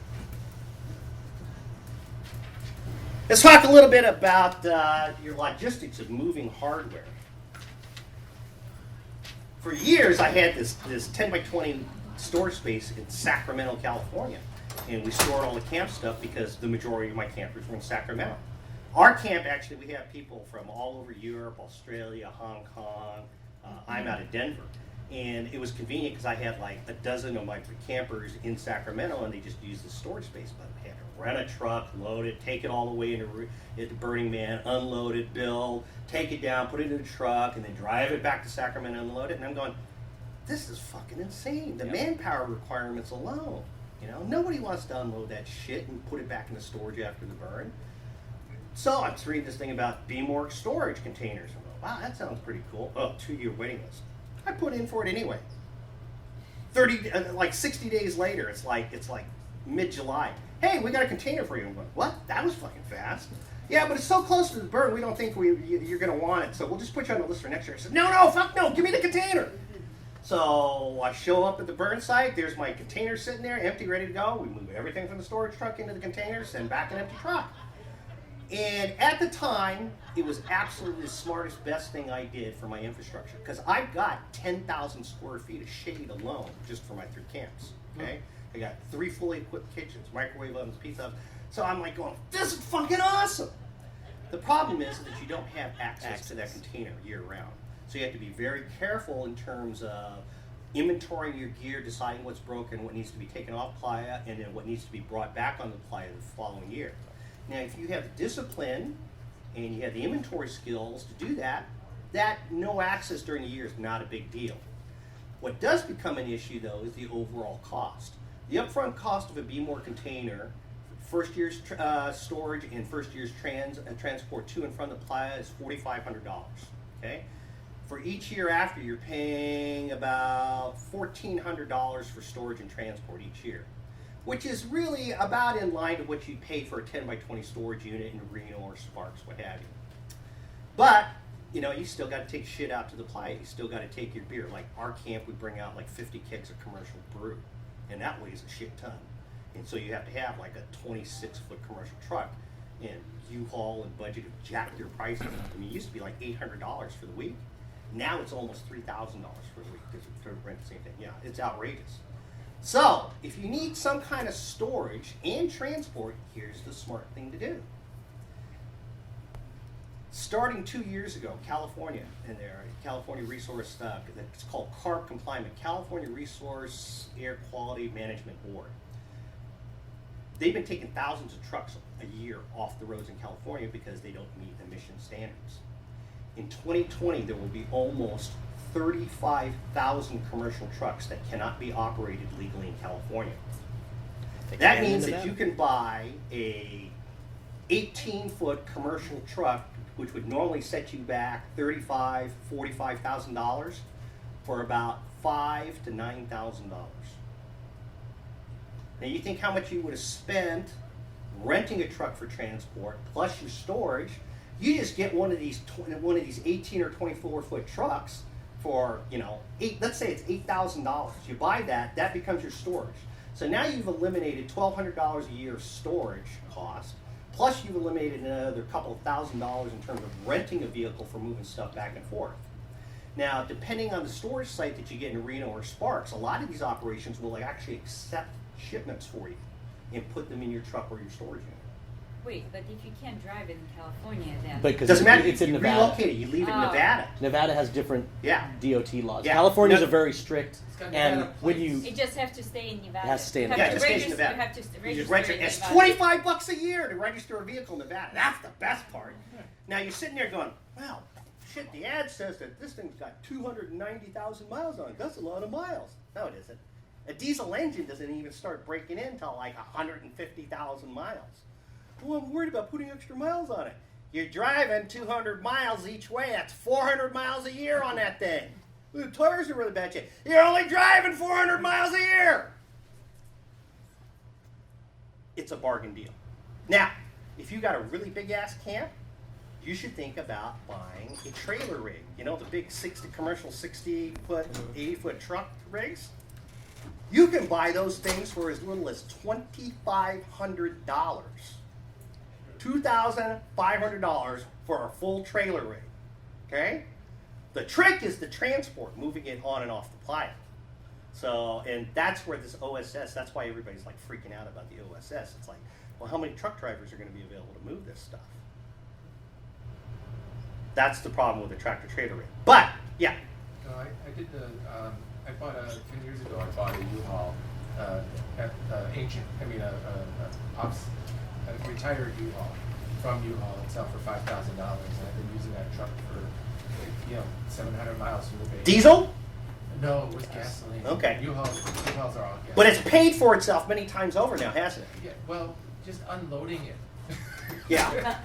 Let's talk a little bit about your logistics of moving hardware. For years, I had this 10 by 20 storage space in Sacramento, California. And we stored all the camp stuff because the majority of my campers were in Sacramento. Our camp, actually, we have people from all over Europe, Australia, Hong Kong. I'm out of Denver. And it was convenient because I had like a dozen of my campers in Sacramento, and they just used the storage space. But I had to rent a truck, load it, take it all the way into Burning Man, unload it, build, take it down, put it in a truck, and then drive it back to Sacramento and load it. And I'm going, this is fucking insane. The manpower requirements alone. You know, nobody wants to unload that shit and put it back in the storage after the burn. So I was reading this thing about BMorg storage containers. I'm going, wow, that sounds pretty cool. Oh, 2-year waiting list. I put in for it anyway. 60 days later, it's like mid-July. Hey, we got a container for you. I'm going, what? That was fucking fast. Yeah, but it's so close to the burn, we don't think you're going to want it. So we'll just put you on the list for next year. I said, no, fuck no, give me the container. So I show up at the burn site. There's my container sitting there, empty, ready to go. We move everything from the storage truck into the container, send back an empty truck. And at the time, it was absolutely the smartest, best thing I did for my infrastructure, because I've got 10,000 square feet of shade alone just for my 3 camps. Okay, I got 3 fully equipped kitchens, microwave ovens, pizza ovens. So I'm like going, this is fucking awesome. The problem is that you don't have access to that container year round. So you have to be very careful in terms of inventorying your gear, deciding what's broken, what needs to be taken off Playa, and then what needs to be brought back on the Playa the following year. Now, if you have the discipline and you have the inventory skills to do that no access during the year is not a big deal. What does become an issue, though, is the overall cost. The upfront cost of a BMorg container, first year's storage and first year's transport to and from the Playa is $4,500. Okay. For each year after, you're paying about $1,400 for storage and transport each year, which is really about in line to what you'd pay for a 10 by 20 storage unit in Reno or Sparks, what have you. But, you know, you still got to take shit out to the Playa. You still got to take your beer. Like our camp, we bring out like 50 kegs of commercial brew, and that weighs a shit ton. And so you have to have like a 26-foot commercial truck. And U-Haul and Budget have jacked their prices. I mean, it used to be like $800 for the week. Now it's almost $3,000 for the week because it's rent the same thing. Yeah, it's outrageous. So, if you need some kind of storage and transport, here's the smart thing to do. Starting 2 years ago, California, and their California Resource, it's called CARP compliant, California Resource Air Quality Management Board. They've been taking thousands of trucks a year off the roads in California because they don't meet emission standards. In 2020, there will be almost 35,000 commercial trucks that cannot be operated legally in California. That means that you can buy a 18-foot commercial truck, which would normally set you back $35,000, $45,000, for about $5,000 to $9,000. Now you think how much you would have spent renting a truck for transport plus your storage. You just get one of these 18 or 24-foot trucks for, you know, let's say it's $8,000. You buy that becomes your storage. So now you've eliminated $1,200 a year of storage cost, plus you've eliminated another couple of $1,000s in terms of renting a vehicle for moving stuff back and forth. Now, depending on the storage site that you get in Reno or Sparks, a lot of these operations will actually accept shipments for you and put them in your truck or your storage unit. Wait, but if you can't drive in California, then But because Doesn't matter. it's in you Nevada. relocate it. You leave it in Oh. Nevada. Nevada has different Yeah. DOT laws. Yeah. California's No- are very strict, It's got and Nevada when plates. you it just have to stay in Nevada. It has to stay in You Nevada. have Yeah, to it just stays in register- Nevada. You have to You just register in It's Nevada. $25 a year to register a vehicle in Nevada. That's the best part. Now you're sitting there going, "Wow, shit! The ad says that this thing's got 290,000 miles on it. That's a lot of miles." No, it isn't. A diesel engine doesn't even start breaking in until like 150,000 miles. Well, I'm worried about putting extra miles on it. You're driving 200 miles each way. That's 400 miles a year on that thing. The tires are really bad shape. You're only driving 400 miles a year. It's a bargain deal. Now, if you got a really big ass camp, you should think about buying a trailer rig. You know, the big commercial 60-foot, 80-foot truck rigs? You can buy those things for as little as $2,500. $2,500 for a full trailer rig. Okay? The trick is the transport, moving it on and off the Playa. So, and that's where this OSS, that's why everybody's like freaking out about the OSS. It's like, well, how many truck drivers are going to be available to move this stuff? That's the problem with the tractor trailer rig. But, yeah. No, I did I bought 10 years ago, I bought a U-Haul, a retired U-Haul from U-Haul itself for $5,000, and I've been using that truck for, 700 miles from the base. Diesel? No, it was gasoline. Okay. U-Hauls are all gasoline. But it's paid for itself many times over now, hasn't it? Yeah, well, just unloading it. Yeah.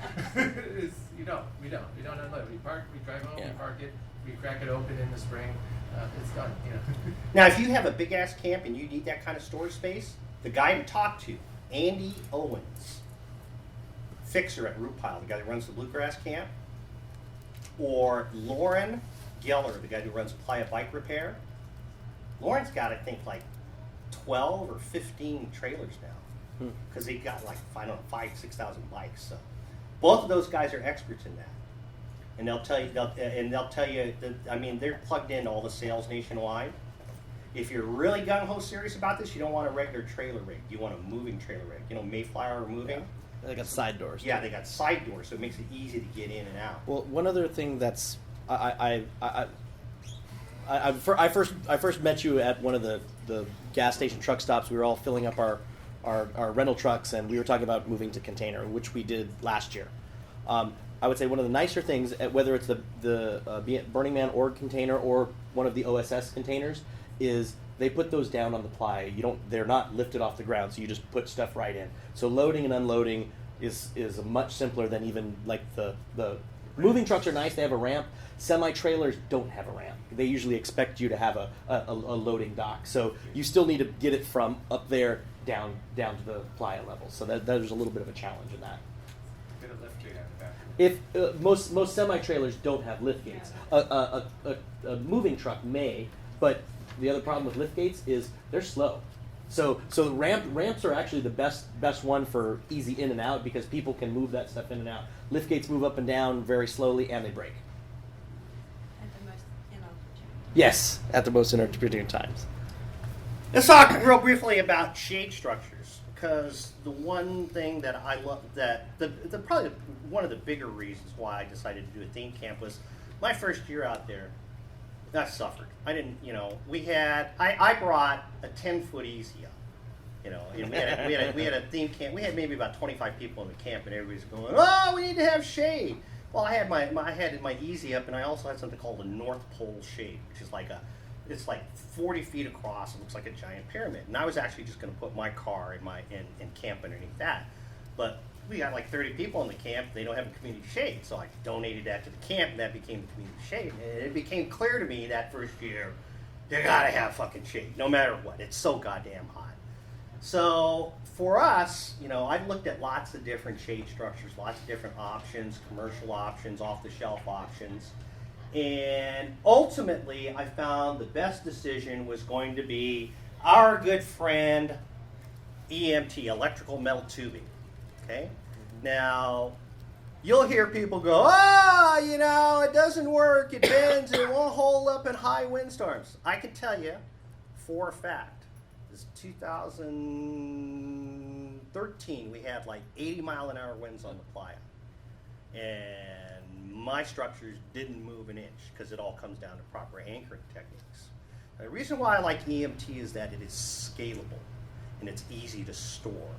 We don't unload. We drive home, Yeah. we park it, we crack it open in the spring, it's done, Now, if you have a big ass camp and you need that kind of storage space, the guy to talk to, Andy Owens, fixer at Root Pile, the guy that runs the Bluegrass camp, or Lauren Geller, the guy who runs Playa Bike Repair. Lauren's got, I think, like 12 or 15 trailers now, because he got like 5,000-6,000 bikes. So, both of those guys are experts in that, and they'll tell you. They're plugged into all the sales nationwide. If you're really gung ho serious about this, you don't want a regular trailer rig. You want a moving trailer rig. Mayflower moving. they got side doors. Yeah, they got side doors, so it makes it easy to get in and out. Well, one other thing that's I first met you at one of the gas station truck stops. We were all filling up our rental trucks, and we were talking about moving to container, which we did last year. I would say one of the nicer things, whether it's the Burning Man org container or one of the OSS containers, is they put those down on the Playa. They're not lifted off the ground, so you just put stuff right in. So loading and unloading is much simpler than even like the moving trucks are nice. They have a ramp. Semi trailers don't have a ramp. They usually expect you to have a loading dock. So you still need to get it from up there down to the Playa level. So there's a little bit of a challenge in that. Get a lift gate at the back. If most semi trailers don't have lift gates, a moving truck may, but the other problem with lift gates is they're slow. So the ramps are actually the best one for easy in and out because people can move that stuff in and out. Lift gates move up and down very slowly and they break. At the most inopportune. Yes, at the most inopportune times. Let's talk real briefly about shade structures, because the one thing that I love, that probably one of the bigger reasons why I decided to do a theme camp was my first year out there. I suffered. I didn't, I brought a 10-foot easy up, and we had a theme camp. We had maybe about 25 people in the camp, and everybody's going, "Oh, we need to have shade." Well, I had my easy up, and I also had something called a North Pole shade, which is it's like 40 feet across. It looks like a giant pyramid. And I was actually just going to put my car in camp underneath that, but we got like 30 people in the camp. They don't have a community shade, so I donated that to the camp, and that became the community shade. And it became clear to me that first year, you gotta have fucking shade, no matter what. It's so goddamn hot. So for us, I've looked at lots of different shade structures, lots of different options, commercial options, off-the-shelf options. And ultimately, I found the best decision was going to be our good friend EMT, electrical metal tubing. Okay? Now, you'll hear people go, it doesn't work, it bends, it won't hold up in high windstorms. I can tell you, for a fact, This 2013, we had like 80-mile-an-hour winds on the Playa. And my structures didn't move an inch because it all comes down to proper anchoring techniques. The reason why I like EMT is that it is scalable and it's easy to store.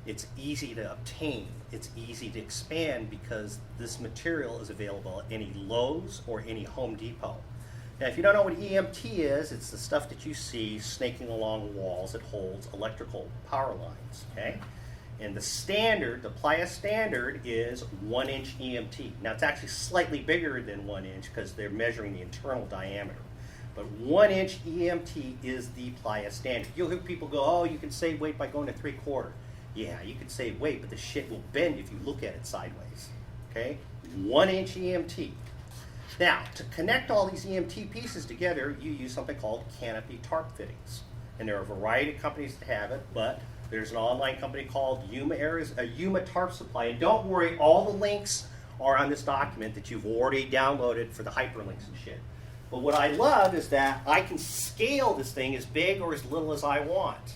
It's easy to obtain. It's easy to expand because this material is available at any Lowe's or any Home Depot. Now, if you don't know what EMT is, it's the stuff that you see snaking along walls that holds electrical power lines, okay? And the standard, the Playa standard, is 1-inch EMT. Now, it's actually slightly bigger than 1 inch because they're measuring the internal diameter. But 1-inch EMT is the Playa standard. You'll hear people go, oh, you can save weight by going to 3/4. Yeah, you can save weight, but the shit will bend if you look at it sideways, okay? 1-inch EMT. Now, to connect all these EMT pieces together, you use something called Canopy Tarp fittings. And there are a variety of companies that have it, but there's an online company called Yuma Tarp Supply. And don't worry, all the links are on this document that you've already downloaded for the hyperlinks and shit. But what I love is that I can scale this thing as big or as little as I want.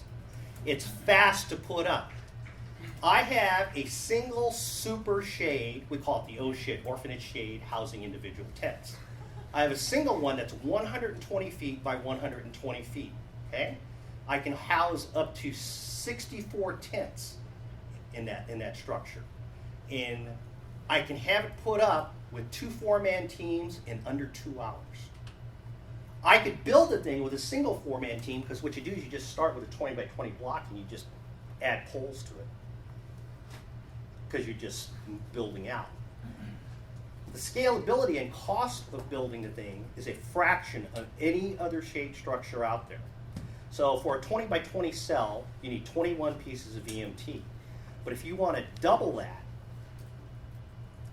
It's fast to put up. I have a single super shade, we call it the oh shit, orphanage shade, housing individual tents. I have a single one that's 120 feet by 120 feet, okay? I can house up to 64 tents in that structure. And I can have it put up with 2 4-man teams in under 2 hours. I could build the thing with a single 4-man team because what you do is you just start with a 20 by 20 block and you just add poles to it. Because you're just building out. The scalability and cost of building the thing is a fraction of any other shade structure out there. So for a 20 by 20 cell, you need 21 pieces of EMT. But if you want to double that,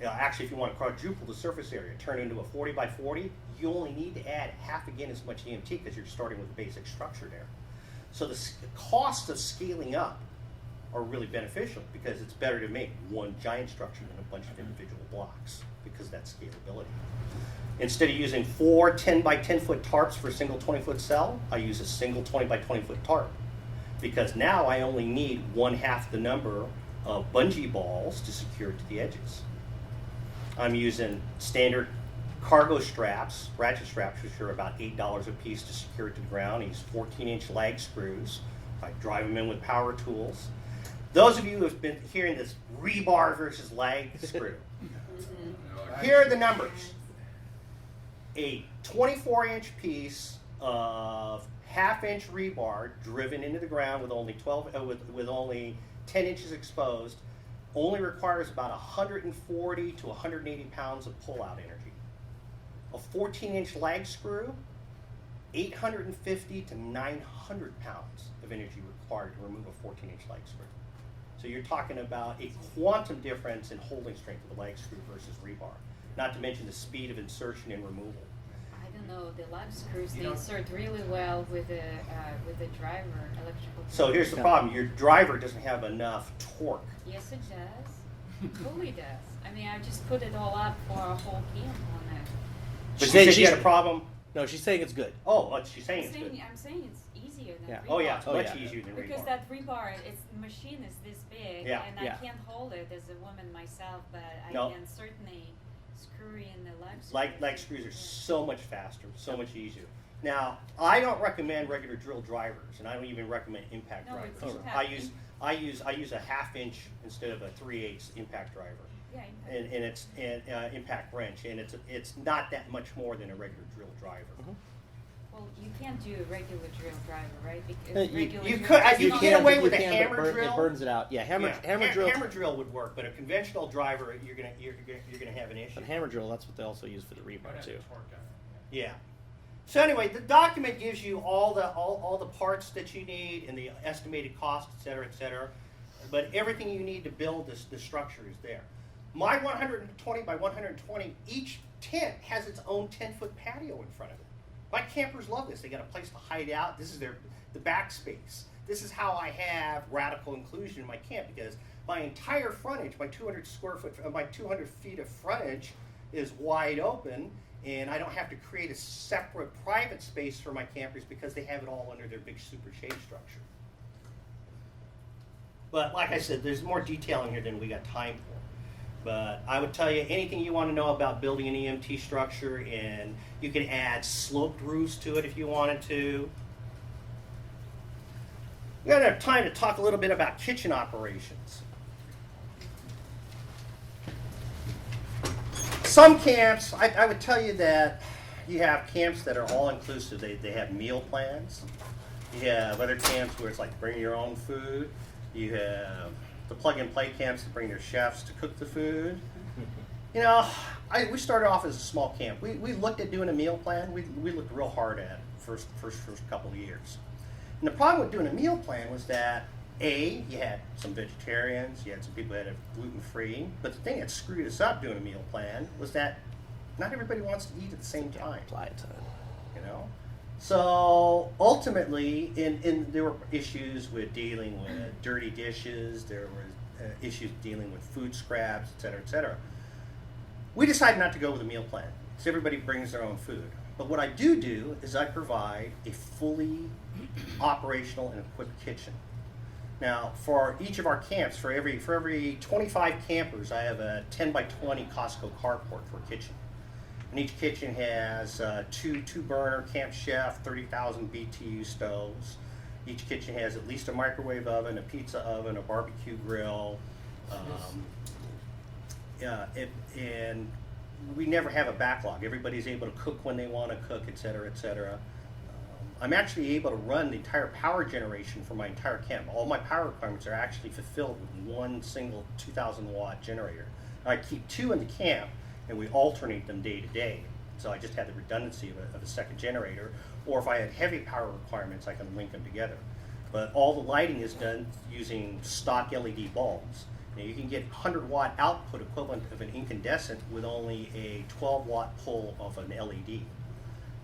actually if you want to quadruple the surface area, turn it into a 40 by 40, you only need to add half again as much EMT because you're starting with the basic structure there. So the cost of scaling up are really beneficial because it's better to make one giant structure than a bunch of individual blocks because of that scalability. Instead of using 4 10 by 10 foot tarps for a single 20-foot cell, I use a single 20 by 20 foot tarp because now I only need 1/2 the number of bungee balls to secure it to the edges. I'm using standard cargo straps, ratchet straps, which are about $8 a piece to secure it to the ground. I use 14-inch lag screws. I drive them in with power tools. Those of you who have been hearing this rebar versus lag screw, here are the numbers. A 24-inch piece of 1/2-inch rebar driven into the ground with only with only 10 inches exposed only requires about 140 to 180 pounds of pull-out energy. A 14-inch lag screw, 850 to 900 pounds of energy required to remove a 14-inch lag screw. So you're talking about a quantum difference in holding strength of a lag screw versus rebar, not to mention the speed of insertion and removal. I don't know, the lag screws, they insert really well with the driver, electrical. So here's the problem, your driver doesn't have enough torque. Yes, it does. Totally does. I mean, I just put it all up for a whole camp on it. But she said she had a problem? No, she's saying it's good. Oh, she's saying it's good. I'm saying it's easier than Yeah. rebar. Oh yeah, it's much easier than Because rebar. that rebar, the machine is this big, Yeah. and I can't hold it as a woman myself, but I can certainly screw in the leg screws. Leg screws are so much faster, so much easier. Now, I don't recommend regular drill drivers, and I don't even recommend impact drivers. It's impact. I use a 1/2 inch instead of a 3/8 impact driver. Yeah, And it's impact wrench, and it's not that much more than a regular drill driver. Well, you can't do a regular drill driver, right? Because You regular drill could does you not- get away with a but hammer drill. It burns it out. Yeah, hammer drill. Hammer drill would work, but a conventional driver, you're gonna have an issue. But hammer drill, that's what they also use for the rebar too. Yeah. So anyway, the document gives you all the parts that you need and the estimated cost, et cetera, but everything you need to build the structure is there. My 120 by 120, each tent has its own 10-foot patio in front of it. My campers love this. They got a place to hide out. This is the backspace. This is how I have radical inclusion in my camp because my entire frontage, my 200 feet of frontage is wide open, And I don't have to create a separate private space for my campers because they have it all under their big super shade structure. But like I said, there's more detail in here than we got time for. But I would tell you anything you want to know about building an EMT structure, and you can add sloped roofs to it if you wanted to. We don't have time to talk a little bit about kitchen operations. Some camps, I would tell you that you have camps that are all inclusive. They have meal plans. You have other camps where it's like bring your own food. You have the plug-and-play camps that bring their chefs to cook the food. You know, we started off as a small camp. We looked at doing a meal plan. We looked real hard at it first couple of years. And the problem with doing a meal plan was that, A, you had some vegetarians, you had some people that had gluten-free, but the thing that screwed us up doing a meal plan was that not everybody wants to eat at the same time. Playa time. You know? So ultimately, there were issues with dealing with dirty dishes, there were issues dealing with food scraps, et cetera, et cetera. We decided not to go with a meal plan, so everybody brings their own food. But what I do is I provide a fully operational and equipped kitchen. Now, for each of our camps, for every 25 campers, I have a 10 by 20 Costco carport for a kitchen. And each kitchen has two burner Camp Chef 30,000 BTU stoves. Each kitchen has at least a microwave oven, a pizza oven, a barbecue grill, and we never have a backlog. Everybody's able to cook when they want to cook, et cetera, et cetera. I'm actually able to run the entire power generation for my entire camp. All my power requirements are actually fulfilled with one single 2,000 watt generator. I keep two in the camp, and we alternate them day to day. So I just have the redundancy of a second generator, or if I had heavy power requirements, I can link them together. But all the lighting is done using stock LED bulbs. Now you can get 100 watt output equivalent of an incandescent with only a 12 watt pull of an LED.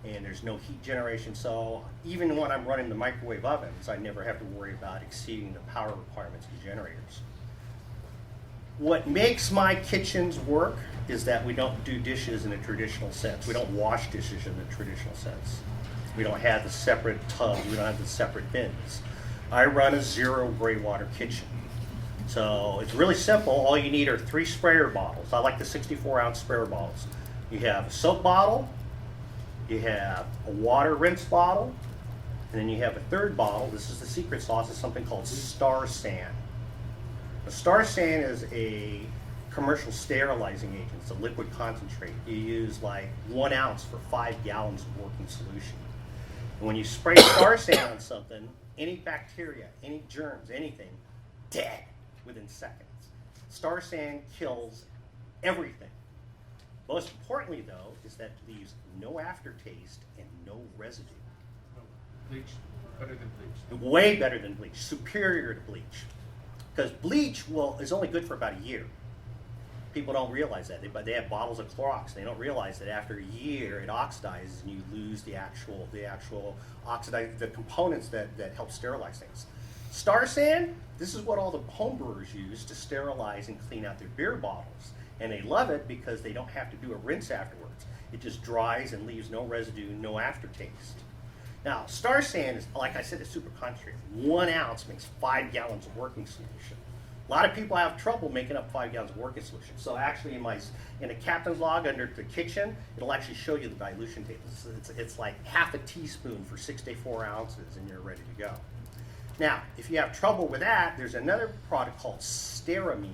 And there's no heat generation, so even when I'm running the microwave ovens, I never have to worry about exceeding the power requirements of the generators. What makes my kitchens work is that we don't do dishes in a traditional sense. We don't wash dishes in the traditional sense. We don't have the separate tubs. We don't have the separate bins. I run a zero gray water kitchen. So it's really simple. All you need are 3 sprayer bottles. I like the 64-ounce sprayer bottles. You have a soap bottle, you have a water rinse bottle, and then you have a third bottle. This is the secret sauce. It's something called Star San. The Star San is a commercial sterilizing agent. It's a liquid concentrate. You use like 1 ounce for 5 gallons of working solution. And when you spray Star San on something, any bacteria, any germs, anything, dead within seconds. Star San kills everything. Most importantly, though, is that it leaves no aftertaste and no residue. Bleach, better than bleach. Way better than bleach, superior to bleach. Because bleach is only good for about a year. People don't realize that. They have bottles of Clorox. They don't realize that after a year it oxidizes and you lose the actual the components that help sterilize things. Star San, this is what all the home brewers use to sterilize and clean out their beer bottles. And they love it because they don't have to do a rinse afterwards. It just dries and leaves no residue, no aftertaste. Now, Star San is, like I said, it's super concentrated. 1 ounce makes 5 gallons of working solution. A lot of people have trouble making up 5 gallons of working solution. So actually in a captain's log under the kitchen, it'll actually show you the dilution table. It's like half a teaspoon for 64 ounces and you're ready to go. Now, if you have trouble with that, there's another product called Steramine,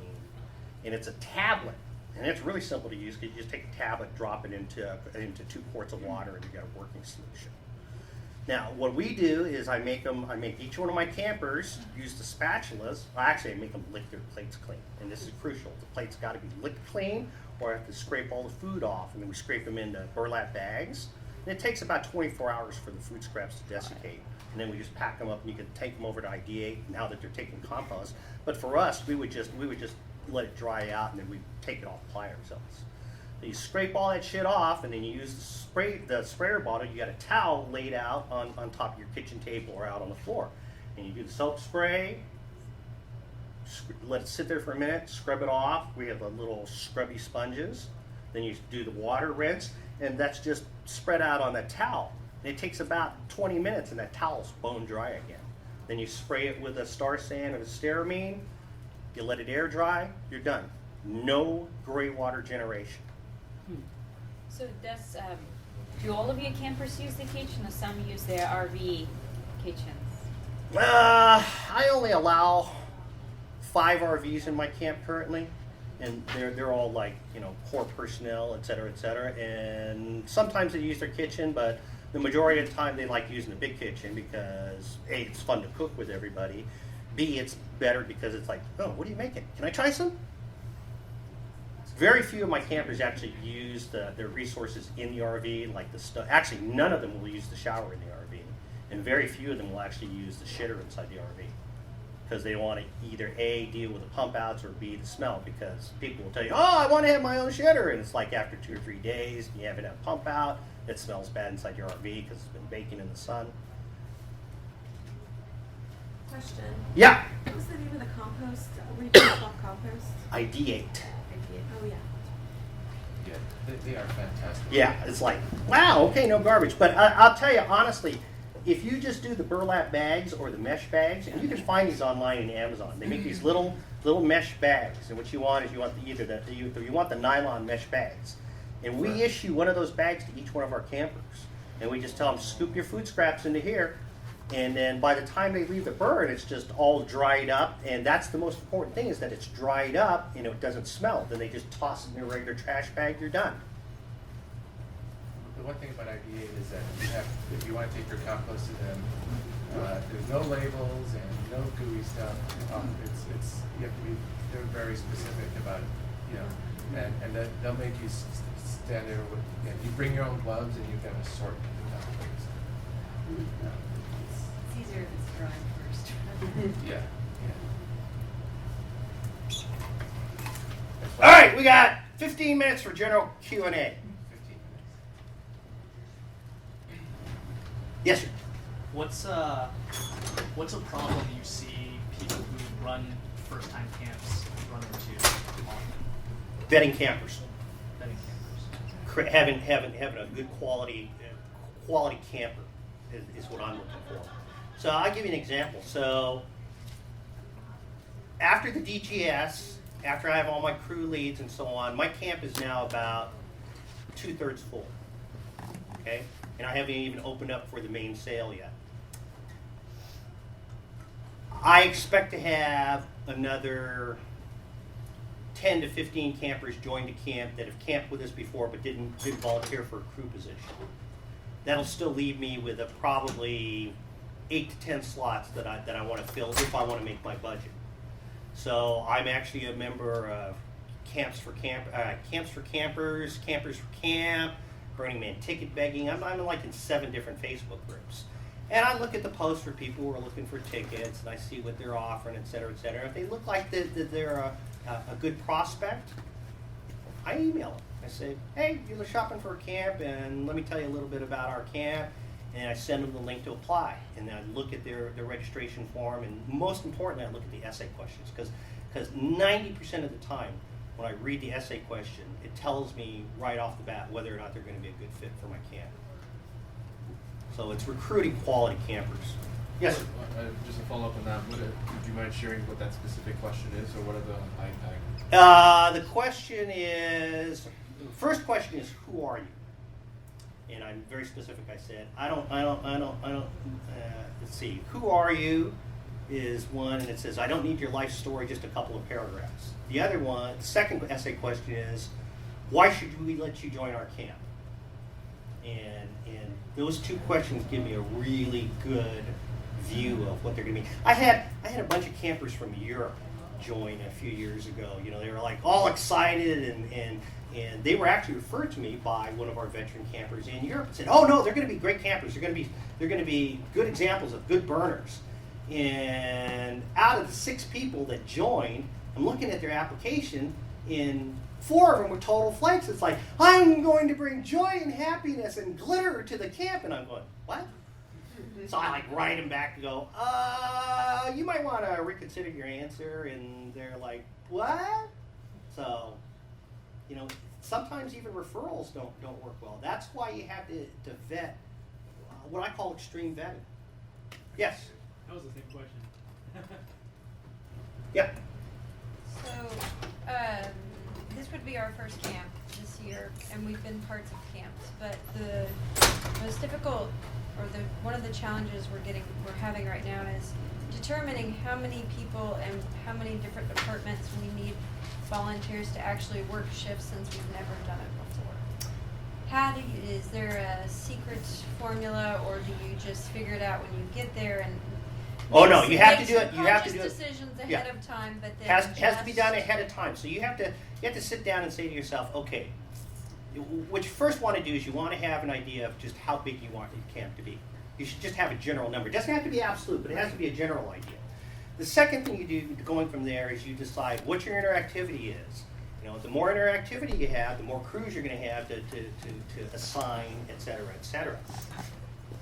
and it's a tablet. And it's really simple to use because you just take a tablet, drop it into 2 quarts of water, and you got a working solution. Now, what we do is I make each one of my campers use the spatulas. Actually, I make them lick their plates clean, and this is crucial. The plates got to be licked clean, or I have to scrape all the food off, and then we scrape them into burlap bags. And it takes about 24 hours for the food scraps to desiccate, and then we just pack them up, and you can take them over to ID8 now that they're taking compost. But for us, we would just let it dry out, and then we take it off, apply ourselves. So you scrape all that shit off, and then you use the sprayer bottle. You got a towel laid out on top of your kitchen table or out on the floor, and you do the soap spray. Let it sit there for a minute. Scrub it off. We have the little scrubby sponges. Then you do the water rinse, and that's just spread out on that towel. It takes about 20 minutes, and that towel's bone dry again. Then you spray it with a star sand or a stearamine, you let it air dry, you're done. No gray water generation. So do all of your campers use the kitchen, or some use their RV kitchens? I only allow 5 RVs in my camp currently, and they're all like, you know, core personnel, et cetera, and sometimes they use their kitchen, but the majority of the time they like using the big kitchen because A, it's fun to cook with everybody, B, it's better because it's like, oh, what are you making? Can I try some? Very few of my campers actually use their resources in the RV, like the stuff. Actually, none of them will use the shower in the RV, and very few of them will actually use the shitter inside the RV because they want to either A, deal with the pump outs, or B, the smell, because people will tell you, oh, I want to have my own shitter, and it's like after 2 or 3 days, you haven't had a pump out, it smells bad inside your RV because it's been baking in the sun. Question. Yeah, What was the name of the compost? Recycled compost? ID8. Oh yeah. Yeah, they are fantastic. Yeah, it's like, wow, okay, no garbage. But I'll tell you honestly, if you just do the burlap bags or the mesh bags, and you can find these online in Amazon, they make these little mesh bags, and what you want is you want the nylon mesh bags, and we issue one of those bags to each one of our campers, and we just tell them scoop your food scraps into here, and then by the time they leave the burn, it's just all dried up, and that's the most important thing, is that it's dried up and it doesn't smell. Then they just toss it in a regular trash bag, you're done. The one thing about ID8 is that if you want to take your compost to them, there's no labels and no gooey stuff. You have to be, they're very specific about, you know, and they'll make you stand there with, you bring your own gloves and you've got to sort the compost. It's easier if it's dry first. Yeah. All right, we got 15 minutes for general Q&A. 15 minutes. Yes, sir. What's a problem you see people who run first-time camps run into often? Vetting campers. Vetting campers. Having a good quality camper is what I'm looking for. So I'll give you an example. So after the DGS, after I have all my crew leads and so on, my camp is now about 2/3 full. Okay, and I haven't even opened up for the main sale yet. I expect to have another 10 to 15 campers join the camp that have camped with us before but didn't volunteer for a crew position. That'll still leave me with 8 to 10 slots that I want to fill if I want to make my budget. So I'm actually a member of Camps for Campers, Campers for Camp, Burning Man Ticket Begging. I'm like in 7 different Facebook groups. And I look at the posts for people who are looking for tickets, and I see what they're offering, et cetera, et cetera. If they look like they're a good prospect, I email them. I say, hey, you're shopping for a camp, and let me tell you a little bit about our camp. And I send them the link to apply. And then I look at their registration form, and most importantly, I look at the essay questions. Because 90% of the time, when I read the essay question, it tells me right off the bat whether or not they're going to be a good fit for my camp. So it's recruiting quality campers. Yes, sir. Just a follow-up on that. Would you mind sharing what that specific question is, or what are the The question is, the first question is, who are you? And I'm very specific. I said, let's see, who are you is one, and it says, I don't need your life story, just a couple of paragraphs. The other one, the second essay question is, why should we let you join our camp? And those 2 questions give me a really good view of what they're going to be. I had a bunch of campers from Europe join a few years ago. You know, they were like all excited, and they were actually referred to me by one of our veteran campers in Europe and said, oh no, they're going to be great campers. They're going to be good examples of good burners. And out of the 6 people that joined, I'm looking at their application, and 4 of them were total flakes. It's like, I'm going to bring joy and happiness and glitter to the camp. And I'm going, what? So I write them back and go, you might want to reconsider your answer. And they're like, what? So sometimes even referrals don't work well. That's why you have to vet what I call extreme vetting. Yes. That was the same question. Yeah. So, this would be our first camp this year, and we've been parts of camps. But the most difficult, or one of the challenges we're having right now is determining how many people and how many different departments we need volunteers to actually work shifts, since we've never done it before. Is there a secret formula, or do you just figure it out when you get there and? Oh no, you have to do it. You have to do it. Decisions ahead of time, but then has to be done ahead of time. So you have to sit down and say to yourself, okay, what you first want to do is you want to have an idea of just how big you want your camp to be. You should just have a general number. It doesn't have to be absolute, but it has to be a general idea. The second thing you do going from there is you decide what your interactivity is. The more interactivity you have, the more crews you're going to have to assign, et cetera, et cetera.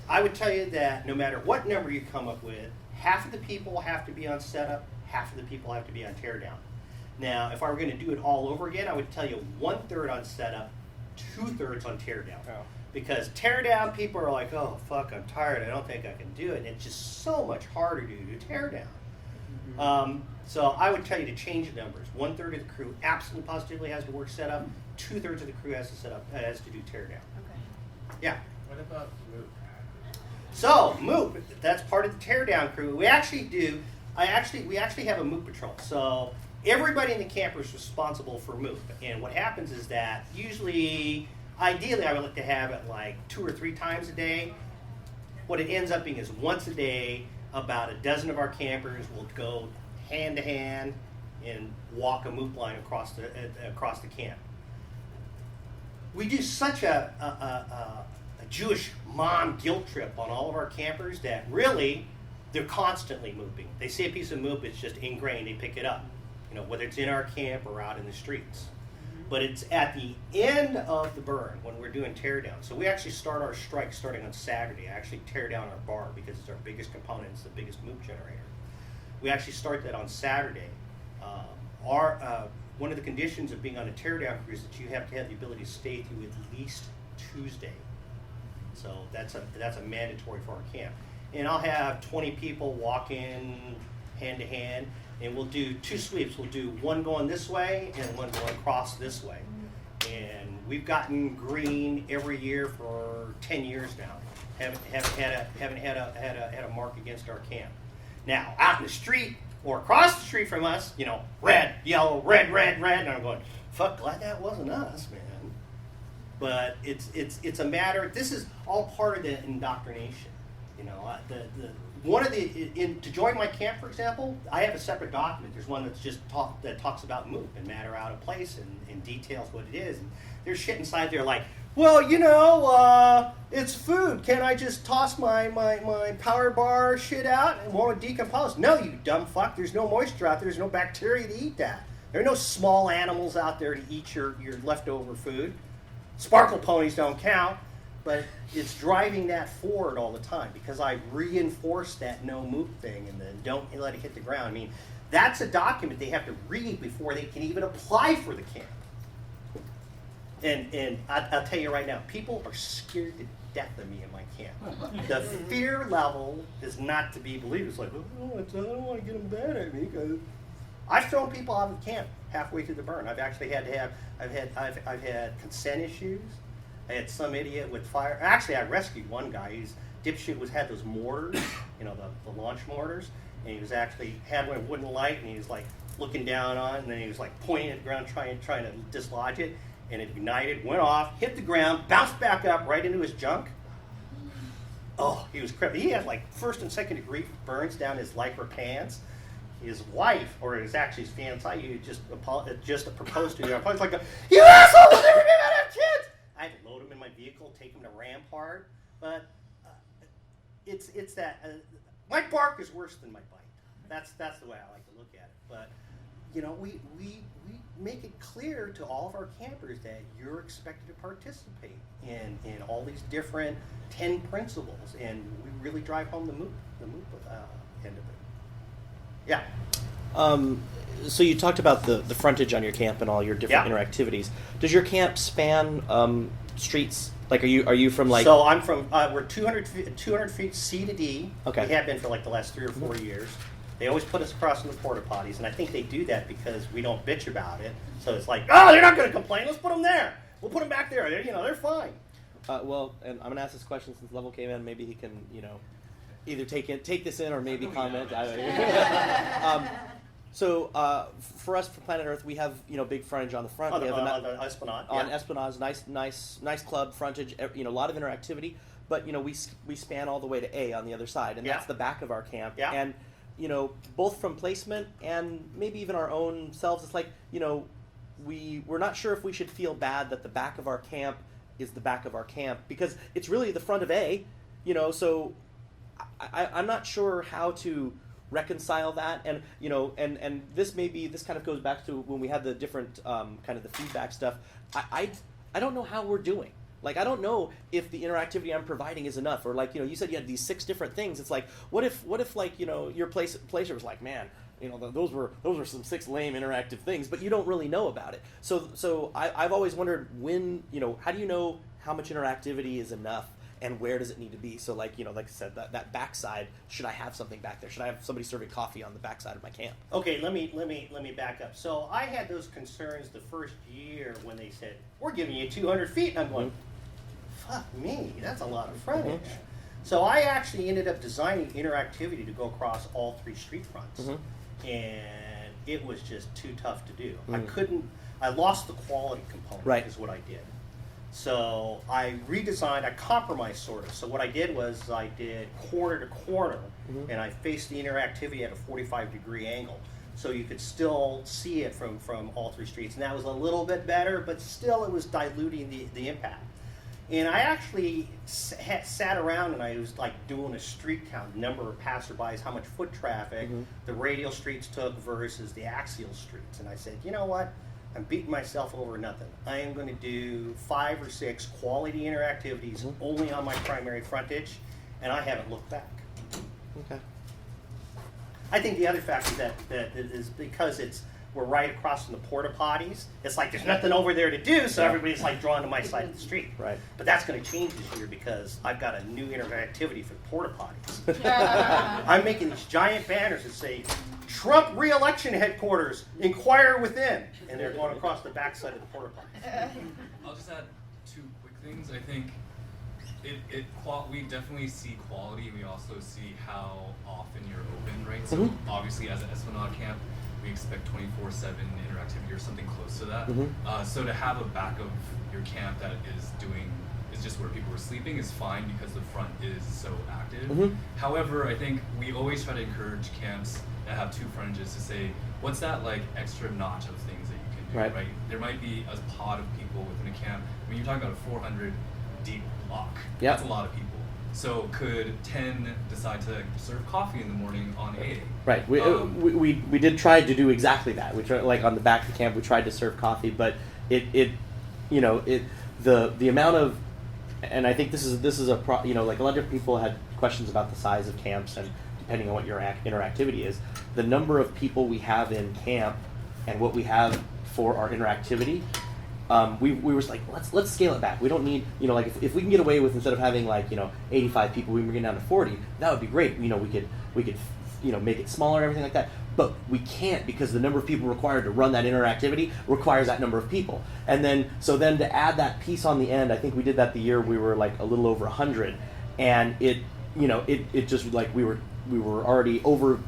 I would tell you that no matter what number you come up with, half of the people have to be on setup, half of the people have to be on teardown. Now, if I were going to do it all over again, I would tell you 1/3 on setup, 2/3 on teardown. Oh. Because teardown people are like, oh, fuck, I'm tired, I don't think I can do it. And it's just so much harder to do teardown. Mm-hmm. So I would tell you to change the numbers. 1/3 of the crew absolutely positively has to work setup, 2/3 of the crew has to do teardown. Okay. Yeah. What about Moot? So, MOOP, that's part of the teardown crew. We actually have a MOOP patrol. So, everybody in the camper is responsible for MOOP. And what happens is that ideally, I would like to have it like 2 or 3 times a day. What it ends up being is once a day, about a dozen of our campers will go hand to hand and walk a MOOP line across the camp. We do such a Jewish mom guilt trip on all of our campers that really they're constantly moving. They see a piece of MOOP, it's just ingrained, they pick it up, whether it's in our camp or out in the streets. But it's at the end of the burn when we're doing teardown. So we actually start our strike starting on Saturday. I actually tear down our bar because it's our biggest component, it's the biggest MOOP generator. We actually start that on Saturday. One of the conditions of being on a teardown crew is that you have to have the ability to stay through at least Tuesday. So that's a mandatory for our camp. And I'll have 20 people walk in hand to hand, and we'll do 2 sweeps. We'll do one going this way and one going across this way. And we've gotten green every year for 10 years now. Haven't had a mark against our camp. Now out in the street or across the street from us, red, yellow, red, red, red, and I'm going, fuck, glad that wasn't us, man. But it's a matter. This is all part of the indoctrination. To join my camp, for example, I have a separate document. There's one that's just that talks about MOOP and matter out of place and details what it is. And there's shit inside there like, well, it's food. Can't I just toss my power bar shit out and won't it decompose? No, you dumb fuck. There's no moisture out there. There's no bacteria to eat that. There are no small animals out there to eat your leftover food. Sparkle ponies don't count, but it's driving that forward all the time because I reinforce that no MOOP thing and then don't let it hit the ground. I mean, that's a document they have to read before they can even apply for the camp. And I'll tell you right now, people are scared to death of me in my camp. The fear level is not to be believed. It's like, I don't want to get them mad at me because I've thrown people out of the camp halfway through the burn. I've actually I've had consent issues. I had some idiot with fire. Actually, I rescued one guy. His dipshit had those mortars, the launch mortars, and he was actually had one wooden light, and he was like looking down on it, and then he was like pointing at the ground, trying to dislodge it, and it ignited, went off, hit the ground, bounced back up right into his junk. Oh, he was crap. He had like 1st and 2nd degree burns down his lycra pants. His wife, or it was actually his fiancée, you just proposed to her. I was like, you asshole, we'll never be able to have kids. I had to load him in my vehicle, take him to Rampart, but it's that my bark is worse than my bite. That's the way I like to look at it. But we make it clear to all of our campers that you're expected to participate in all these different 10 principles, and we really drive home the MOOP end of it. Yeah. so you talked about the frontage on your camp and all your different Yeah. interactivities. Does your camp span streets? Like, are you from like? So I'm from, we're 200 feet C to D. Okay. We have been for like the last 3 or 4 years. They always put us across in the porta potties, and I think they do that because we don't bitch about it. So it's like, oh, they're not going to complain. Let's put them there. We'll put them back there. They're fine. Well, and I'm gonna ask this question since Level came in. Maybe he can, either take this in or maybe comment. So for us, for Planet Earth, we have big frontage on the front. On we the, have on the Esplanade. on Yeah. Esplanade, nice club frontage. A lot of interactivity. But we span all the way to A on the other side, and that's Yeah. the back of our camp. Yeah. And both from placement and maybe even our own selves, it's like we're not sure if we should feel bad that the back of our camp is the back of our camp because it's really the front of A. So I'm not sure how to reconcile that, and and this kind of goes back to when we had the different kind of the feedback stuff. I don't know how we're doing. Like, I don't know if the interactivity I'm providing is enough, or like you said you had these 6 different things. It's like what if like your placer was like, man, those were some 6 lame interactive things, but you don't really know about it. So I've always wondered when how do you know how much interactivity is enough and where does it need to be? So like I said, that backside, should I have something back there? Should I have somebody serving coffee on the backside of my camp? Okay, let me back up. So I had those concerns the first year when they said, we're giving you 200 feet, and I'm going, fuck me, that's a lot of frontage. So I actually ended up designing interactivity to go across all 3 street fronts, and it was just too tough to do. I lost the quality component, is what I did. So I redesigned, I compromised sort of. So what I did was I did corner to corner, and I faced the interactivity at a 45-degree angle. So you could still see it from all 3 streets. And that was a little bit better, but still it was diluting the impact. And I actually sat around and I was like doing a street count, number of passerbys, how much foot traffic the radial streets took versus the axial streets. And I said, you know what? I'm beating myself over nothing. I am going to do 5 or 6 quality interactivities only on my primary frontage, and I haven't looked back. Okay. I think the other factor that is because we're right across from the porta potties. It's like there's nothing over there to do, so everybody's like drawn to my side of the street. Right. But that's going to change this year because I've got a new interactivity for porta potties. I'm making these giant banners that say, Trump re-election headquarters, inquire within. And they're going across the backside of the porta potties. I'll just add 2 quick things. I think we definitely see quality. We also see how often you're open, right? So obviously as an Esplanade camp, we expect 24/7 interactivity or something close to that. So to have a back of your camp that is just where people are sleeping is fine because the front is so active. However, I think we always try to encourage camps that have 2 frontages to say, what's that like extra notch of things that you can do, right? There might be a pod of people within a camp. I mean, you're talking about a 400 deep block. That's a lot of people. So could 10 decide to serve coffee in the morning on A? Right. We did try to do exactly that. We tried, like on the back of the camp, we tried to serve coffee, but the amount of, and I think this is like a lot of people had questions about the size of camps and depending on what your interactivity is, the number of people we have in camp and what we have for our interactivity. We were like, let's scale it back. We don't need, like if we can get away with, instead of having 85 people, we bring it down to 40. That would be great. We could make it smaller and everything like that. But we can't because the number of people required to run that interactivity requires that number of people. And then to add that piece on the end, I think we did that the year we were like a little over 100, and it just like we were already over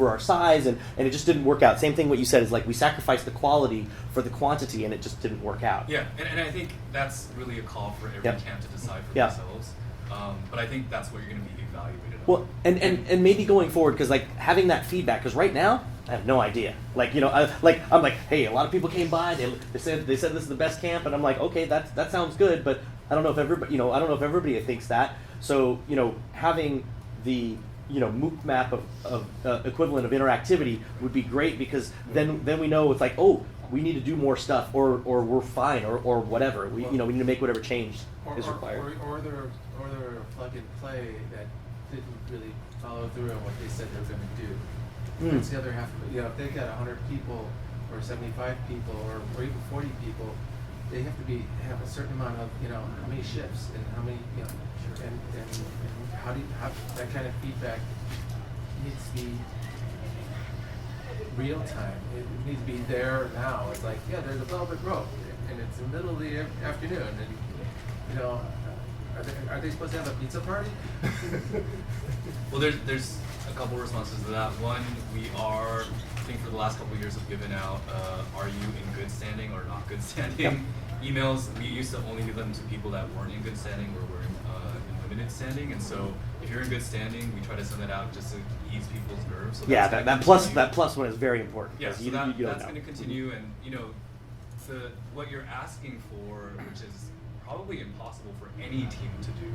our size, and it just didn't work out. Same thing what you said is like we sacrificed the quality for the quantity, and it just didn't work out. Yeah, and I think that's really a call for every camp to decide for themselves. But I think that's what you're going to be evaluated on. Well, and maybe going forward, because like having that feedback, because right now I have no idea. Like I'm like, hey, a lot of people came by. They said this is the best camp, and I'm like, okay, that sounds good, but I don't know if everybody thinks that. So having the MOOC map of equivalent of interactivity would be great, because then we know it's like, oh, we need to do more stuff, or we're fine, or whatever. We need to make whatever change is required. Or they're a plug and play that didn't really follow through on what they said they were going to do. That's the other half. You know, if they got 100 people, or 75 people, or even 40 people, they have to have a certain amount of, you know, how many shifts and how many, you know, and how do you, how that kind of feedback needs to be real time. It needs to be there now. It's like, yeah, there's a velvet rope, and it's the middle of the afternoon, and you know, are they supposed to have a pizza party? Well, there's a couple responses to that. One, I think for the last couple of years have given out, are you in good standing or not good standing emails. We used to only give them to people that weren't in good standing or were in limited standing, and so if you're in good standing, we try to send that out just to ease people's nerves. So Yeah, that's that plus one is very important. Yeah, so you that's don't know. going to continue, and you know, what you're asking for, which is probably impossible for any team to do,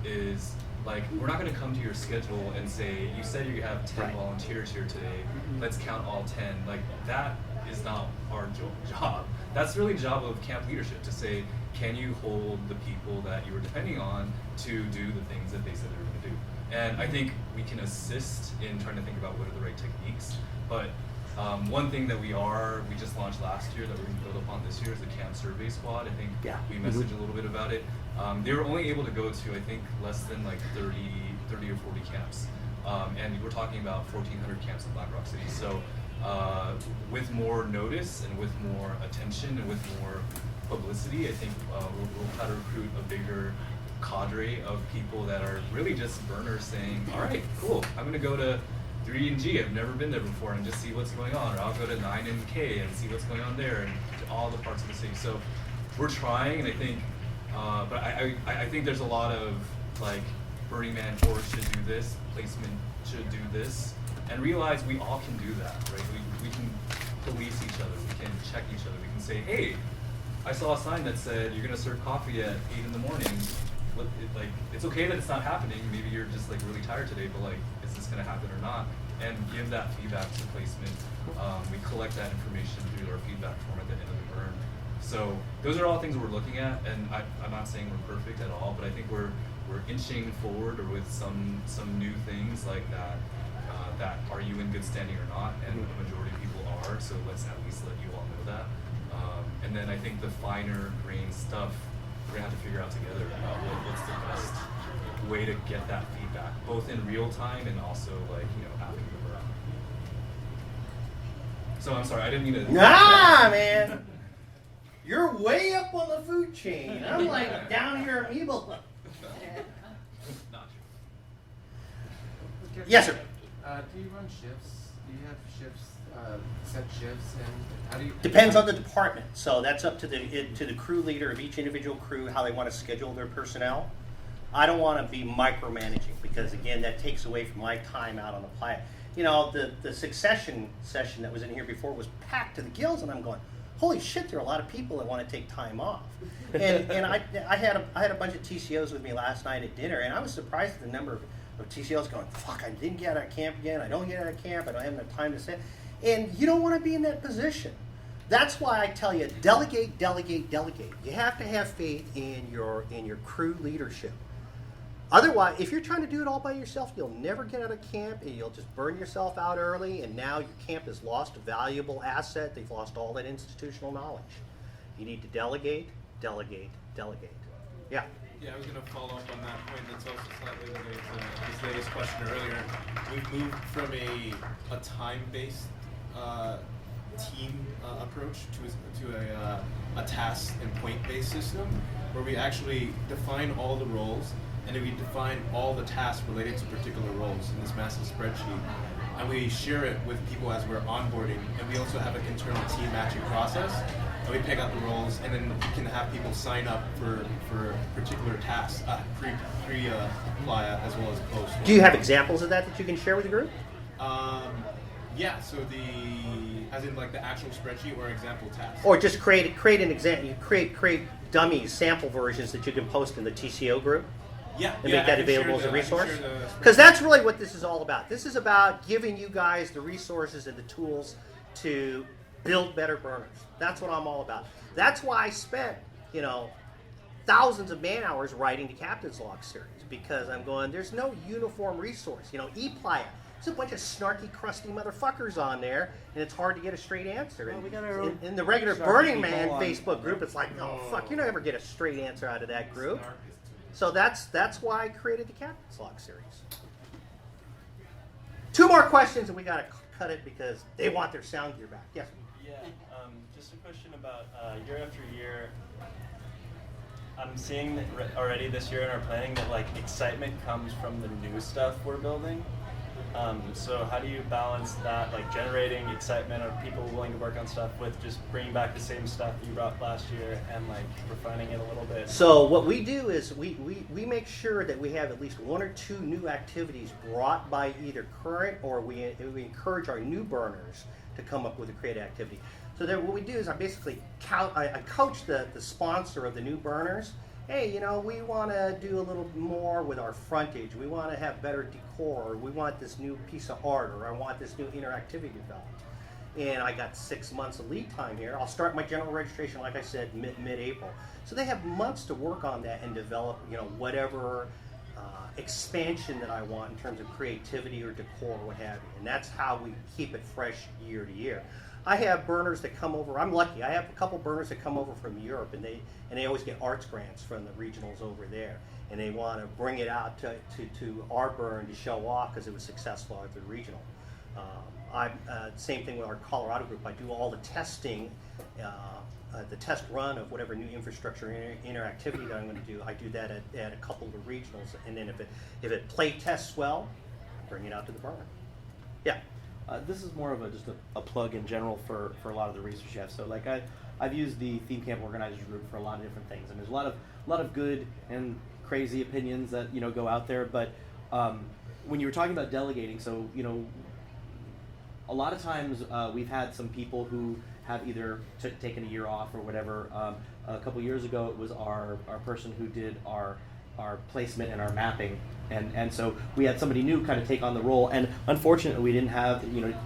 is like, we're not going to come to your schedule and say, you said you have 10 volunteers here today, let's count all 10. Like, that is not our job. That's really the job of camp leadership, to say, can you hold the people that you were depending on to do the things that they said they were going to do? And I think we can assist in trying to think about what are the right techniques, but one thing that we just launched last year that we're going to build upon this year is the Camp Survey Squad. I think we messaged a little bit about it. They were only able to go to, I think, less than like 30 or 40 camps. And we're talking about 1,400 camps in Black Rock City. So with more notice and with more attention and with more publicity, I think we'll try to recruit a bigger cadre of people that are really just burners saying, all right, cool, I'm going to go to 3 and G, I've never been there before, and just see what's going on, or I'll go to 9 and K and see what's going on there, and to all the parts of the city. So we're trying, and I think, but I think there's a lot of like, Burning Man Force should do this, placement should do this, and realize we all can do that, right? We can police each other, we can check each other, we can say, hey, I saw a sign that said you're gonna serve coffee at 8 in the morning. Like, it's okay that it's not happening. Maybe you're just like really tired today, but like, is this gonna happen or not? And give that feedback to placement. We collect that information through our feedback form at the end of the burn. So those are all things we're looking at, and I'm not saying we're perfect at all, but I think we're inching forward, or with some new things like that. That are you in good standing or not? And the majority of people are. So let's at least let you all know that. And then I think the finer grained stuff, we're gonna have to figure out together what's the best way to get that feedback, both in real time and also like, you know, after the burn. So I'm sorry, I didn't mean to. Nah, man. You're way up on the food chain. I'm like down here amoeba. Not true. Yes, sir. Do you run shifts? Do you have shifts, set shifts, and how do you? Depends on the department. So that's up to the crew leader of each individual crew, how they want to schedule their personnel. I don't want to be micromanaging, because again, that takes away from my time out on the Playa. You know, the succession session that was in here before was packed to the gills, and I'm going, holy shit, there are a lot of people that want to take time off. And I had a bunch of TCOs with me last night at dinner, and I was surprised at the number of TCOs going, fuck, I didn't get out of camp again, I don't get out of camp, I don't have enough time to sit. And you don't want to be in that position. That's why I tell you, delegate, delegate, delegate. You have to have faith in your crew leadership. Otherwise, if you're trying to do it all by yourself, you'll never get out of camp, and you'll just burn yourself out early, and now your camp has lost a valuable asset. They've lost all that institutional knowledge. You need to delegate, delegate, delegate. Yeah. Yeah, I was going to follow up on that point. That's also slightly related to this latest question earlier. We've moved from a time-based team approach to a task and point-based system, where we actually define all the roles, and then we define all the tasks related to particular roles in this massive spreadsheet, and we share it with people as we're onboarding, and we also have an internal team matching process, and we pick out the roles, and then we can have people sign up for particular tasks, pre-Playa as well as post. Do you have examples of that you can share with the group? Yeah, so as in like the actual spreadsheet or example tasks. Or just create an example. You create dummies, sample versions that you can post in the TCO group. Yeah, and make that I can available as a share resource. the Because that's really what this is all about. This is about giving you guys the resources and the tools to build better burners. That's what I'm all about. That's why I spent, thousands of man hours writing the Captain's Log series, because I'm going, there's no uniform resource. ePlaya, There's a bunch of snarky, crusty motherfuckers on there, and it's hard to get a straight answer. Well, And we got our own in the regular snarky Burning people Man on- Facebook group, it's like, oh fuck, you're not ever get a straight answer out of that group. So that's why I created the Captain's Log series. 2 more questions, and we gotta cut it because they want their sound gear back. Yes. Yeah, just a question about year after year. I'm seeing that already this year in our planning that like excitement comes from the new stuff we're building. So how do you balance that, like generating excitement of people willing to work on stuff with just bringing back the same stuff you brought last year and like refining it a little bit? So what we do is we make sure that we have at least 1 or 2 new activities brought by either current, or we encourage our new burners to come up with a creative activity. So then what we do is I basically I coach the sponsor of the new burners. Hey, you know, we want to do a little more with our frontage. We want to have better decor. Or we want this new piece of art, or I want this new interactivity developed. And I got 6 months of lead time here. I'll start my general registration, like I said, mid-April. So they have months to work on that and develop, you know, whatever expansion that I want in terms of creativity or decor or what have you. And that's how we keep it fresh year to year. I have burners that come over. I'm lucky. I have a couple burners that come over from Europe, and they always get arts grants from the regionals over there, and they want to bring it out to our burn to show off because it was successful at the regional. Same thing with our Colorado group. I do all the testing, the test run of whatever new infrastructure interactivity that I'm going to do. I do that at a couple of the regionals, and then if it play tests well, bring it out to the burn. Yeah. This is more of just a plug in general for a lot of the research you have. So like I've used the theme camp organizers group for a lot of different things, and there's a lot of good and crazy opinions that go out there. But when you were talking about delegating, so a lot of times we've had some people who have either taken a year off or whatever. A couple years ago, it was our person who did our placement and our mapping, and so we had somebody new kind of take on the role, and unfortunately we didn't have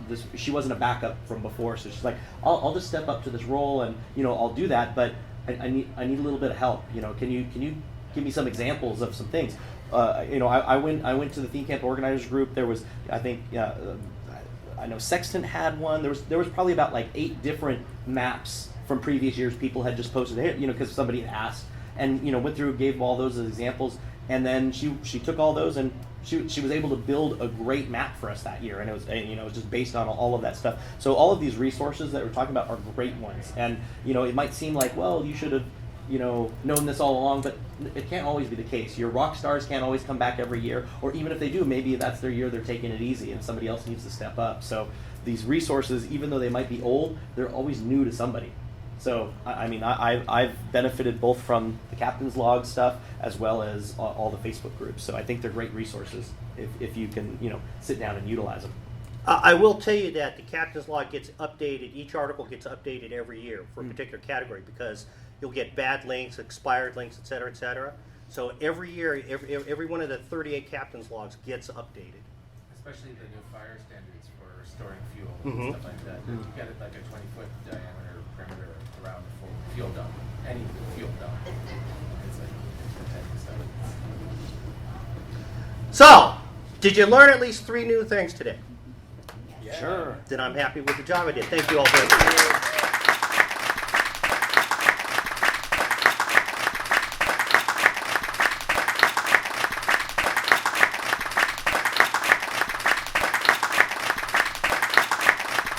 this. She wasn't a backup from before, so she's like, I'll just step up to this role, and I'll do that, but I need a little bit of help. Can you give me some examples of some things? I went to the theme camp organizers group. There was, I think, I know Sexton had one. There was probably about like 8 different maps from previous years people had just posted, hey, because somebody had asked. And went through, gave all those as examples, and then she took all those and she was able to build a great map for us that year, and it was just based on all of that stuff. So all of these resources that we're talking about are great ones, and it might seem like, well, you should have known this all along, but it can't always be the case. Your rock stars can't always come back every year, or even if they do, maybe that's their year they're taking it easy and somebody else needs to step up. So these resources, even though they might be old, they're always new to somebody. So, I've benefited both from the Captain's Log stuff as well as all the Facebook groups. So I think they're great resources if you can, sit down and utilize them. I will tell you that the Captain's Log gets updated. Each article gets updated every year for a particular category, because you'll get bad links, expired links, et cetera, et cetera. So every year, every one of the 38 Captain's Logs gets updated. Especially the new fire standards for storing fuel and stuff like that. You get it like a 20-foot diameter perimeter around the full fuel dump, any fuel dump. It's like different type of stuff. So, did you learn at least 3 new things today? Yeah. Sure. Then I'm happy with the job I did. Thank you all very much.